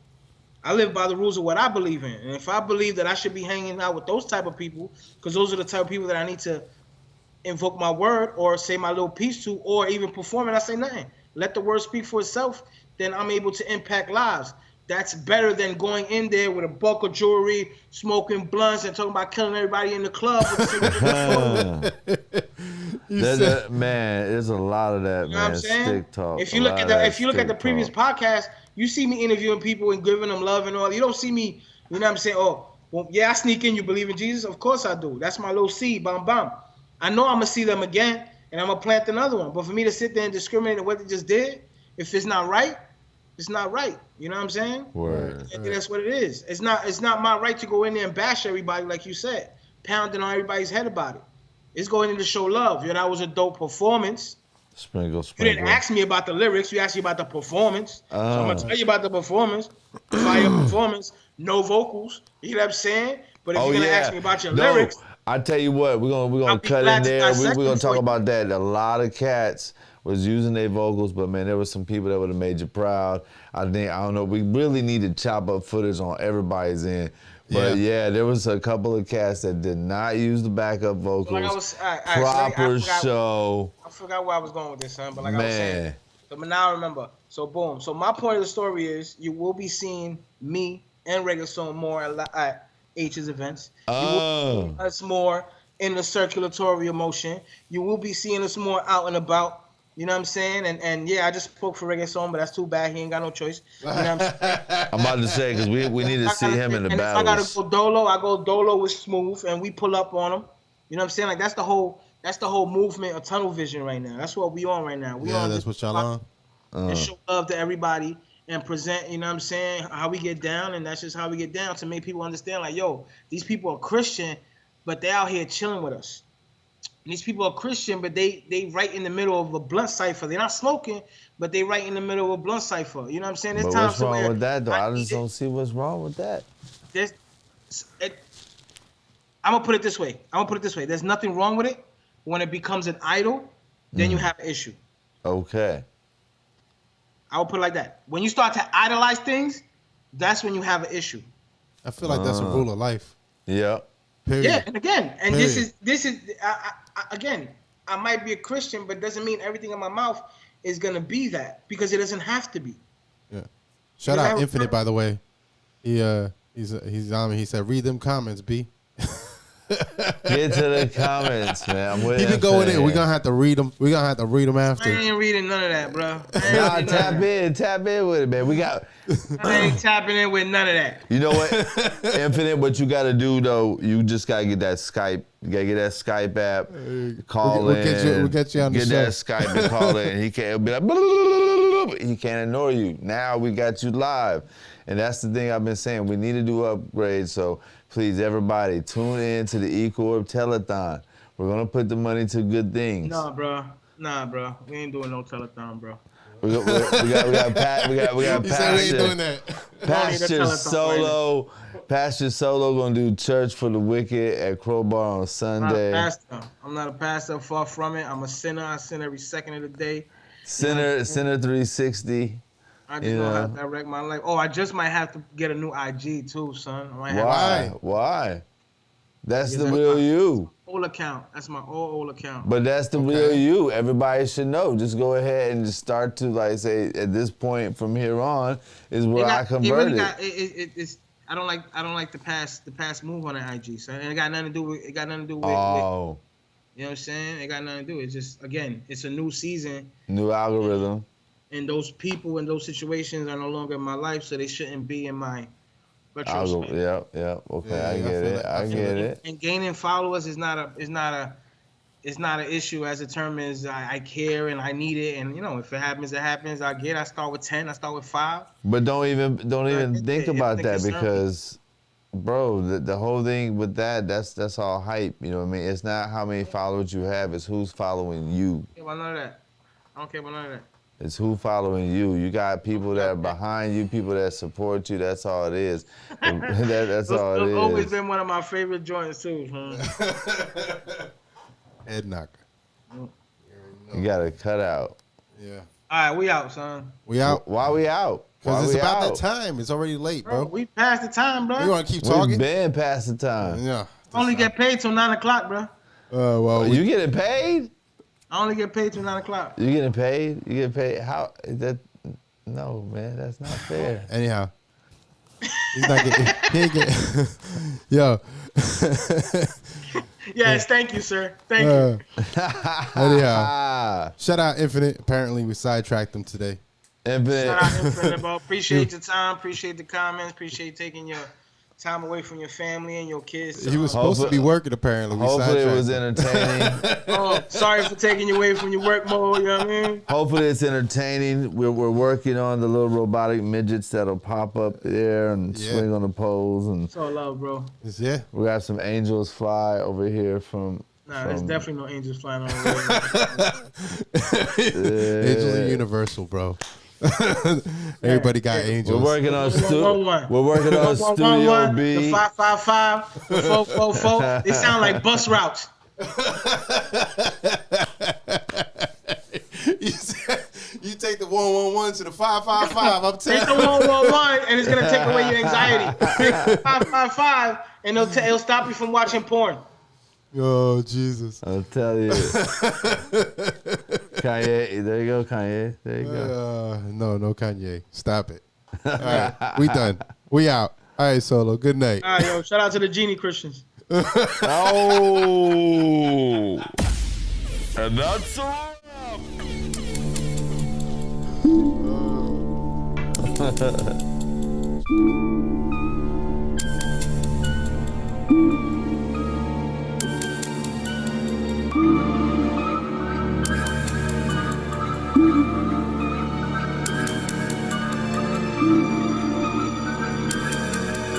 I live by the rules of what I believe in. And if I believe that I should be hanging out with those type of people, because those are the type of people that I need to invoke my word or say my little piece to, or even perform it, I say nothing. Let the word speak for itself. Then I'm able to impact lives. That's better than going in there with a bulk of jewelry, smoking blunts, and talking about killing everybody in the club. Man, there's a lot of that, You know what I'm man. saying? Stick talk. If you look at the previous podcast, you see me interviewing people and giving them love and all. You don't see me, you know what I'm saying? Oh, well, yeah, I sneak in. You believe in Jesus? Of course I do. That's my little seed. Bam, bam. I know I'm gonna see them again, and I'm gonna plant another one. But for me to sit there and discriminate on what they just did, if it's not right, it's not right. You know what I'm saying? Word. I think that's what it is. It's not my right to go in there and bash everybody, like you said, pounding on everybody's head about it. It's going in to show love. Yeah, that was a dope performance. Sprinkle. You didn't ask me about the lyrics. You asked me about the performance. So I'm gonna tell you about the performance. Fire performance, no vocals. You know what I'm saying? But if you're gonna ask me about your lyrics, I tell you what, we're gonna cut in there. We're gonna talk about that. A lot of cats was using their vocals, but man, there was some people that would have made you proud. I don't know. We really need to chop up footage on everybody's end. But yeah, there was a couple of cats that did not use the backup vocals. like I was, proper show. I forgot where I was going with this, son. But like I was saying, but now I remember. So boom. So my point of the story is, you will be seeing me and Reggaeton more at H's events. You will see us more in the circulatory motion. You will be seeing us more out and about. You know what I'm saying? And yeah, I just spoke for Reggaeton, but that's too bad. He ain't got no choice. You know what I'm saying? I'm about to say, because we need to see him in the battles. If I gotta go dolo, I go dolo with Smooth, and we pull up on him. You know what I'm saying? Like that's the whole movement of tunnel vision right now. That's what we on right now. That's what y'all on. And show love to everybody and present, you know what I'm saying, how we get down, and that's just how we get down, to make people understand, like, yo, these people are Christian, but they out here chilling with us. And these people are Christian, but they right in the middle of a blunt cipher. They're not smoking, but they right in the middle of a blunt cipher. You know what I'm saying? But what's wrong with that, though? I just don't see what's wrong with that. I'm going to put it this way. There's nothing wrong with it. When it becomes an idol, then you have an issue. Okay. I will put it like that. When you start to idolize things, that's when you have an issue. I feel like that's a rule of life. Yeah. Period. Yeah, and again, and Period. this is again, I might be a Christian, but doesn't mean everything in my mouth is gonna be that, because it doesn't have to be. Yeah. Shout out Infinite, by the way. He's on me. He said, "Read them comments, B." Get to the comments, man. He been going in. We're gonna have to read them. We're gonna have to read them after. I ain't reading none of that, bro. Nah, tap in with it, man. I ain't tapping in with none of that. You know what, Infinite? What you gotta do though, you just gotta get that Skype. You gotta get that Skype app. Call in. We'll get you on the show. Get that Skype and call in. He can't be like, he can't ignore you. Now we got you live, and that's the thing I've been saying. We need to do upgrades. So please, everybody, tune in to the E-Corp Telethon. We're gonna put the money to good things. Nah, bro. We ain't doing no telethon, bro. We got He said we ain't doing that. Pastor Solo gonna do Church for the Wicked at Crowbar on Sunday. I'm not a pastor, far from it. I'm a sinner. I sin every second of the day. Sinner 360. I just don't have to direct my life. Oh, I just might have to get a new IG too, son. Why? That's the real you. Old account. That's my old account. But that's the real you. Everybody should know. Just go ahead and just start to, like, say, at this point from here on is where I converted. I don't like the past move on the IG. So it got nothing to do with. You know what I'm saying? It got nothing to do. It's just, again, it's a new season. New algorithm. And those people in those situations are no longer in my life, so they shouldn't be in my retrospect. Yeah. Okay, I get it. And gaining followers is not an issue as it term is I care and I need it, and if it happens, it happens. I start with 10, I start with 5. But don't even think about that, because, bro, the whole thing with that's all hype. You know what I mean? It's not how many followers you have; it's who's following you. I don't care about none of that. It's who following you. You got people that are behind you, people that support you. That's all it is. That's all it is. It's always been one of my favorite joints too. Head knocker. You got to cut out. Yeah. All right, we out, son. We out. Why we out? Because it's we about out? that time. It's already late, Bro, bro. we passed the time, bro. You want to keep We've talking? been past the time. Yeah. I only get paid till 9 o'clock, bro. Well, You getting paid? I only get paid till 9 o'clock. You getting paid? You get paid? How? That? No, man, that's not fair. anyhow. He's not getting. He ain't getting. Yo. Yes, thank you, sir. Thank you. Anyhow. Shout out Infinite. Apparently, we sidetracked him today. Infinite. Shout out Infinite, bro. Appreciate your time. Appreciate the comments. Appreciate taking your time away from your family and your kids. He was supposed to be working, apparently. We Hopefully it sidetracked was him. entertaining. Oh, sorry for taking you away from your work mode, you know what I mean? Hopefully it's entertaining. We're working on the little robotic midgets that'll pop up there and swing on the poles. And It's all love, bro. Yeah. we got some angels fly over here from... Nah, there's definitely no angels flying on the way. Angels are universal, bro. Everybody got angels. We're working on We're working on Studio B. The 555, the 444. They sound like bus routes. You take the 111 to the 555. I'm Take telling the 111 and it's gonna take away your anxiety. Take the 555 and it'll stop you from watching porn. Oh, Jesus. I'll tell you. Kanye, there you go, Kanye. There you go. No Kanye. Stop it. All right, we done. We out. All right, Solo. Good night. All right, yo, shout out to the Genie Christians. Oh. And that's a wrap.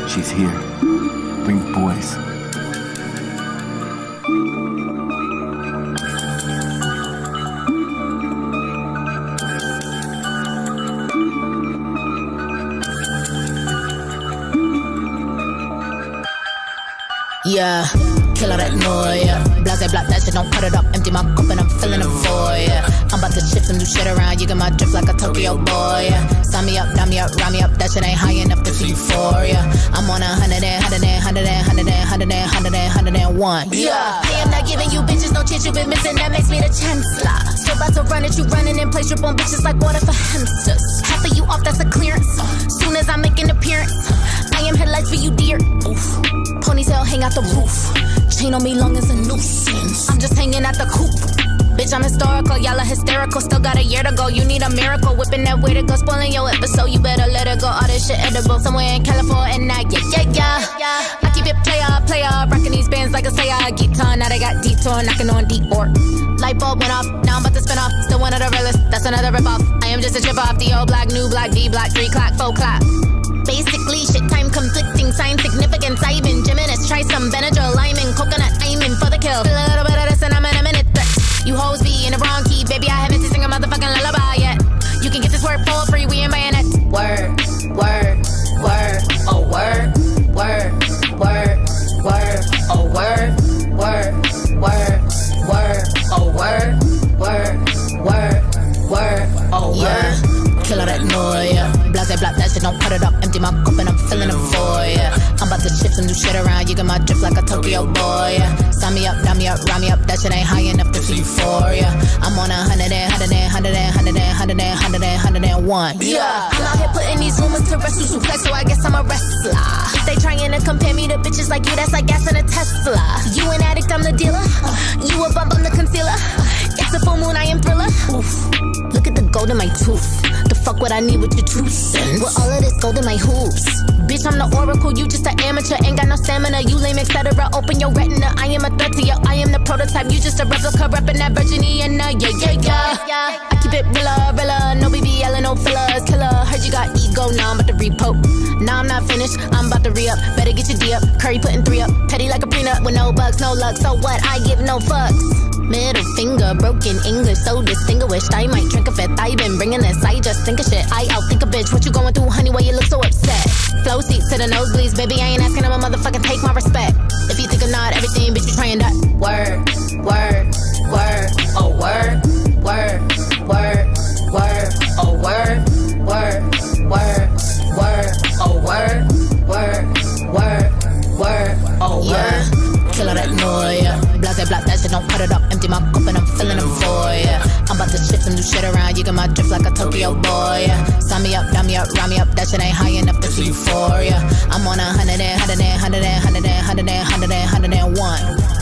She's here. Bring the boys. Yeah, kill all that noise, yeah. Blase block that shit, don't cut it up. Empty my cup and I'm feeling the void, yeah. I'm about to shift some new shit around. You get my drift like a Tokyo boy, yeah. Sign me up, down me up, round me up. That shit ain't high enough to feel euphoria. I'm on 100 and 100 and 100 and 100 and 100 and 100 and 101. Yeah, I am not giving you bitches no chance you been missing. That makes me the chancellor. So about to run it, you running in place, drip on bitches like water for hamsters. Half of you off, that's a clearance. Soon as I make an appearance, I am headlights for you, dear. Oof. Ponytail hang out the roof. Chain on me long as a noose. I'm just hanging at the coop. Bitch, I'm historical, y'all are hysterical. Still got a year to go, you need a miracle. Whipping that way to go, spoiling your episode. You better let it go, all this shit edible. Somewhere in California, yeah. I keep it player, rocking these bands like a Sayer. Guitar, now they got detour, knocking on deep board. Light bulb went off, now I'm about to spin off. Still one of the realest, that's another rip off. I am just a trip off, the old block, new block, D block, 3 o'clock, 4 o'clock. Basically, shit time conflicting, sign significance. I even Jimin, try some Benadryl, Lyman, coconut, aiming for the kill. Feel a little bit of this and I'm in a minute. You hoes be in the wrong key, baby. I haven't to sing a motherfucking lullaby yet. You can get this word for free, we in bayonet. Word, word, word, oh word, word, word, word, oh word, word, word, word, oh word, word, word, word, oh word. Kill all that noise, yeah. Blase block that shit, don't cut it up. Empty my cup and I'm feeling the void, yeah. I'm about to shift some new shit around. You get my drift like a Tokyo boy, yeah. Sign me up, down me up, round me up. That shit ain't high enough to feel euphoria. I'm on 100 and 100 and 100 and 100 and 100 and 100 and 101. Yeah, I'm out here putting these rumors to rest through suplex, so I guess I'm a wrestler. If they trying to compare me to bitches like you, that's like gas in a Tesla. You an addict, I'm the dealer. You a bump, I'm the concealer. It's a full moon, I am thriller. Oof. Look at the gold in my tooth. The fuck what I need with your 2 cents? With all of this gold in my hoops. Bitch, I'm the oracle, you just an amateur. Ain't got no stamina, you lame, etc. Open your retina, I am a threat to you. I am the prototype, you just a replica. Reppin' that virginity and yeah. I keep it realer. No BB yelling, no fillers. Killer, heard you got ego, now I'm about to repoke. Now I'm not finished, I'm about to re-up. Better get your D up, Curry putting 3 up. Petty like a prenup with no bugs, no luck. So what, I give no fucks. Middle finger, broken English, so distinguished. I might drink a fifth, I been bringing this. I just think of shit, I outthink a bitch. What you going through, honey, why you look so upset? Flow seats to the nosebleeds, baby, I ain't asking them a motherfucking take my respect. If you think I'm not everything, bitch, you trying that. Word, word, word, oh word, word, word, word, oh word, word, word. block, that shit don't cut it up. Empty my cup and I'm feeling a void, yeah. I'm about to shift and do shit around. You got my drift like a Tokyo boy, yeah. Sign me up, down me up, round me up. That shit ain't high enough to feel euphoria. I'm on 100 and 100 and 100 and 100 and 100 and 100 and 101.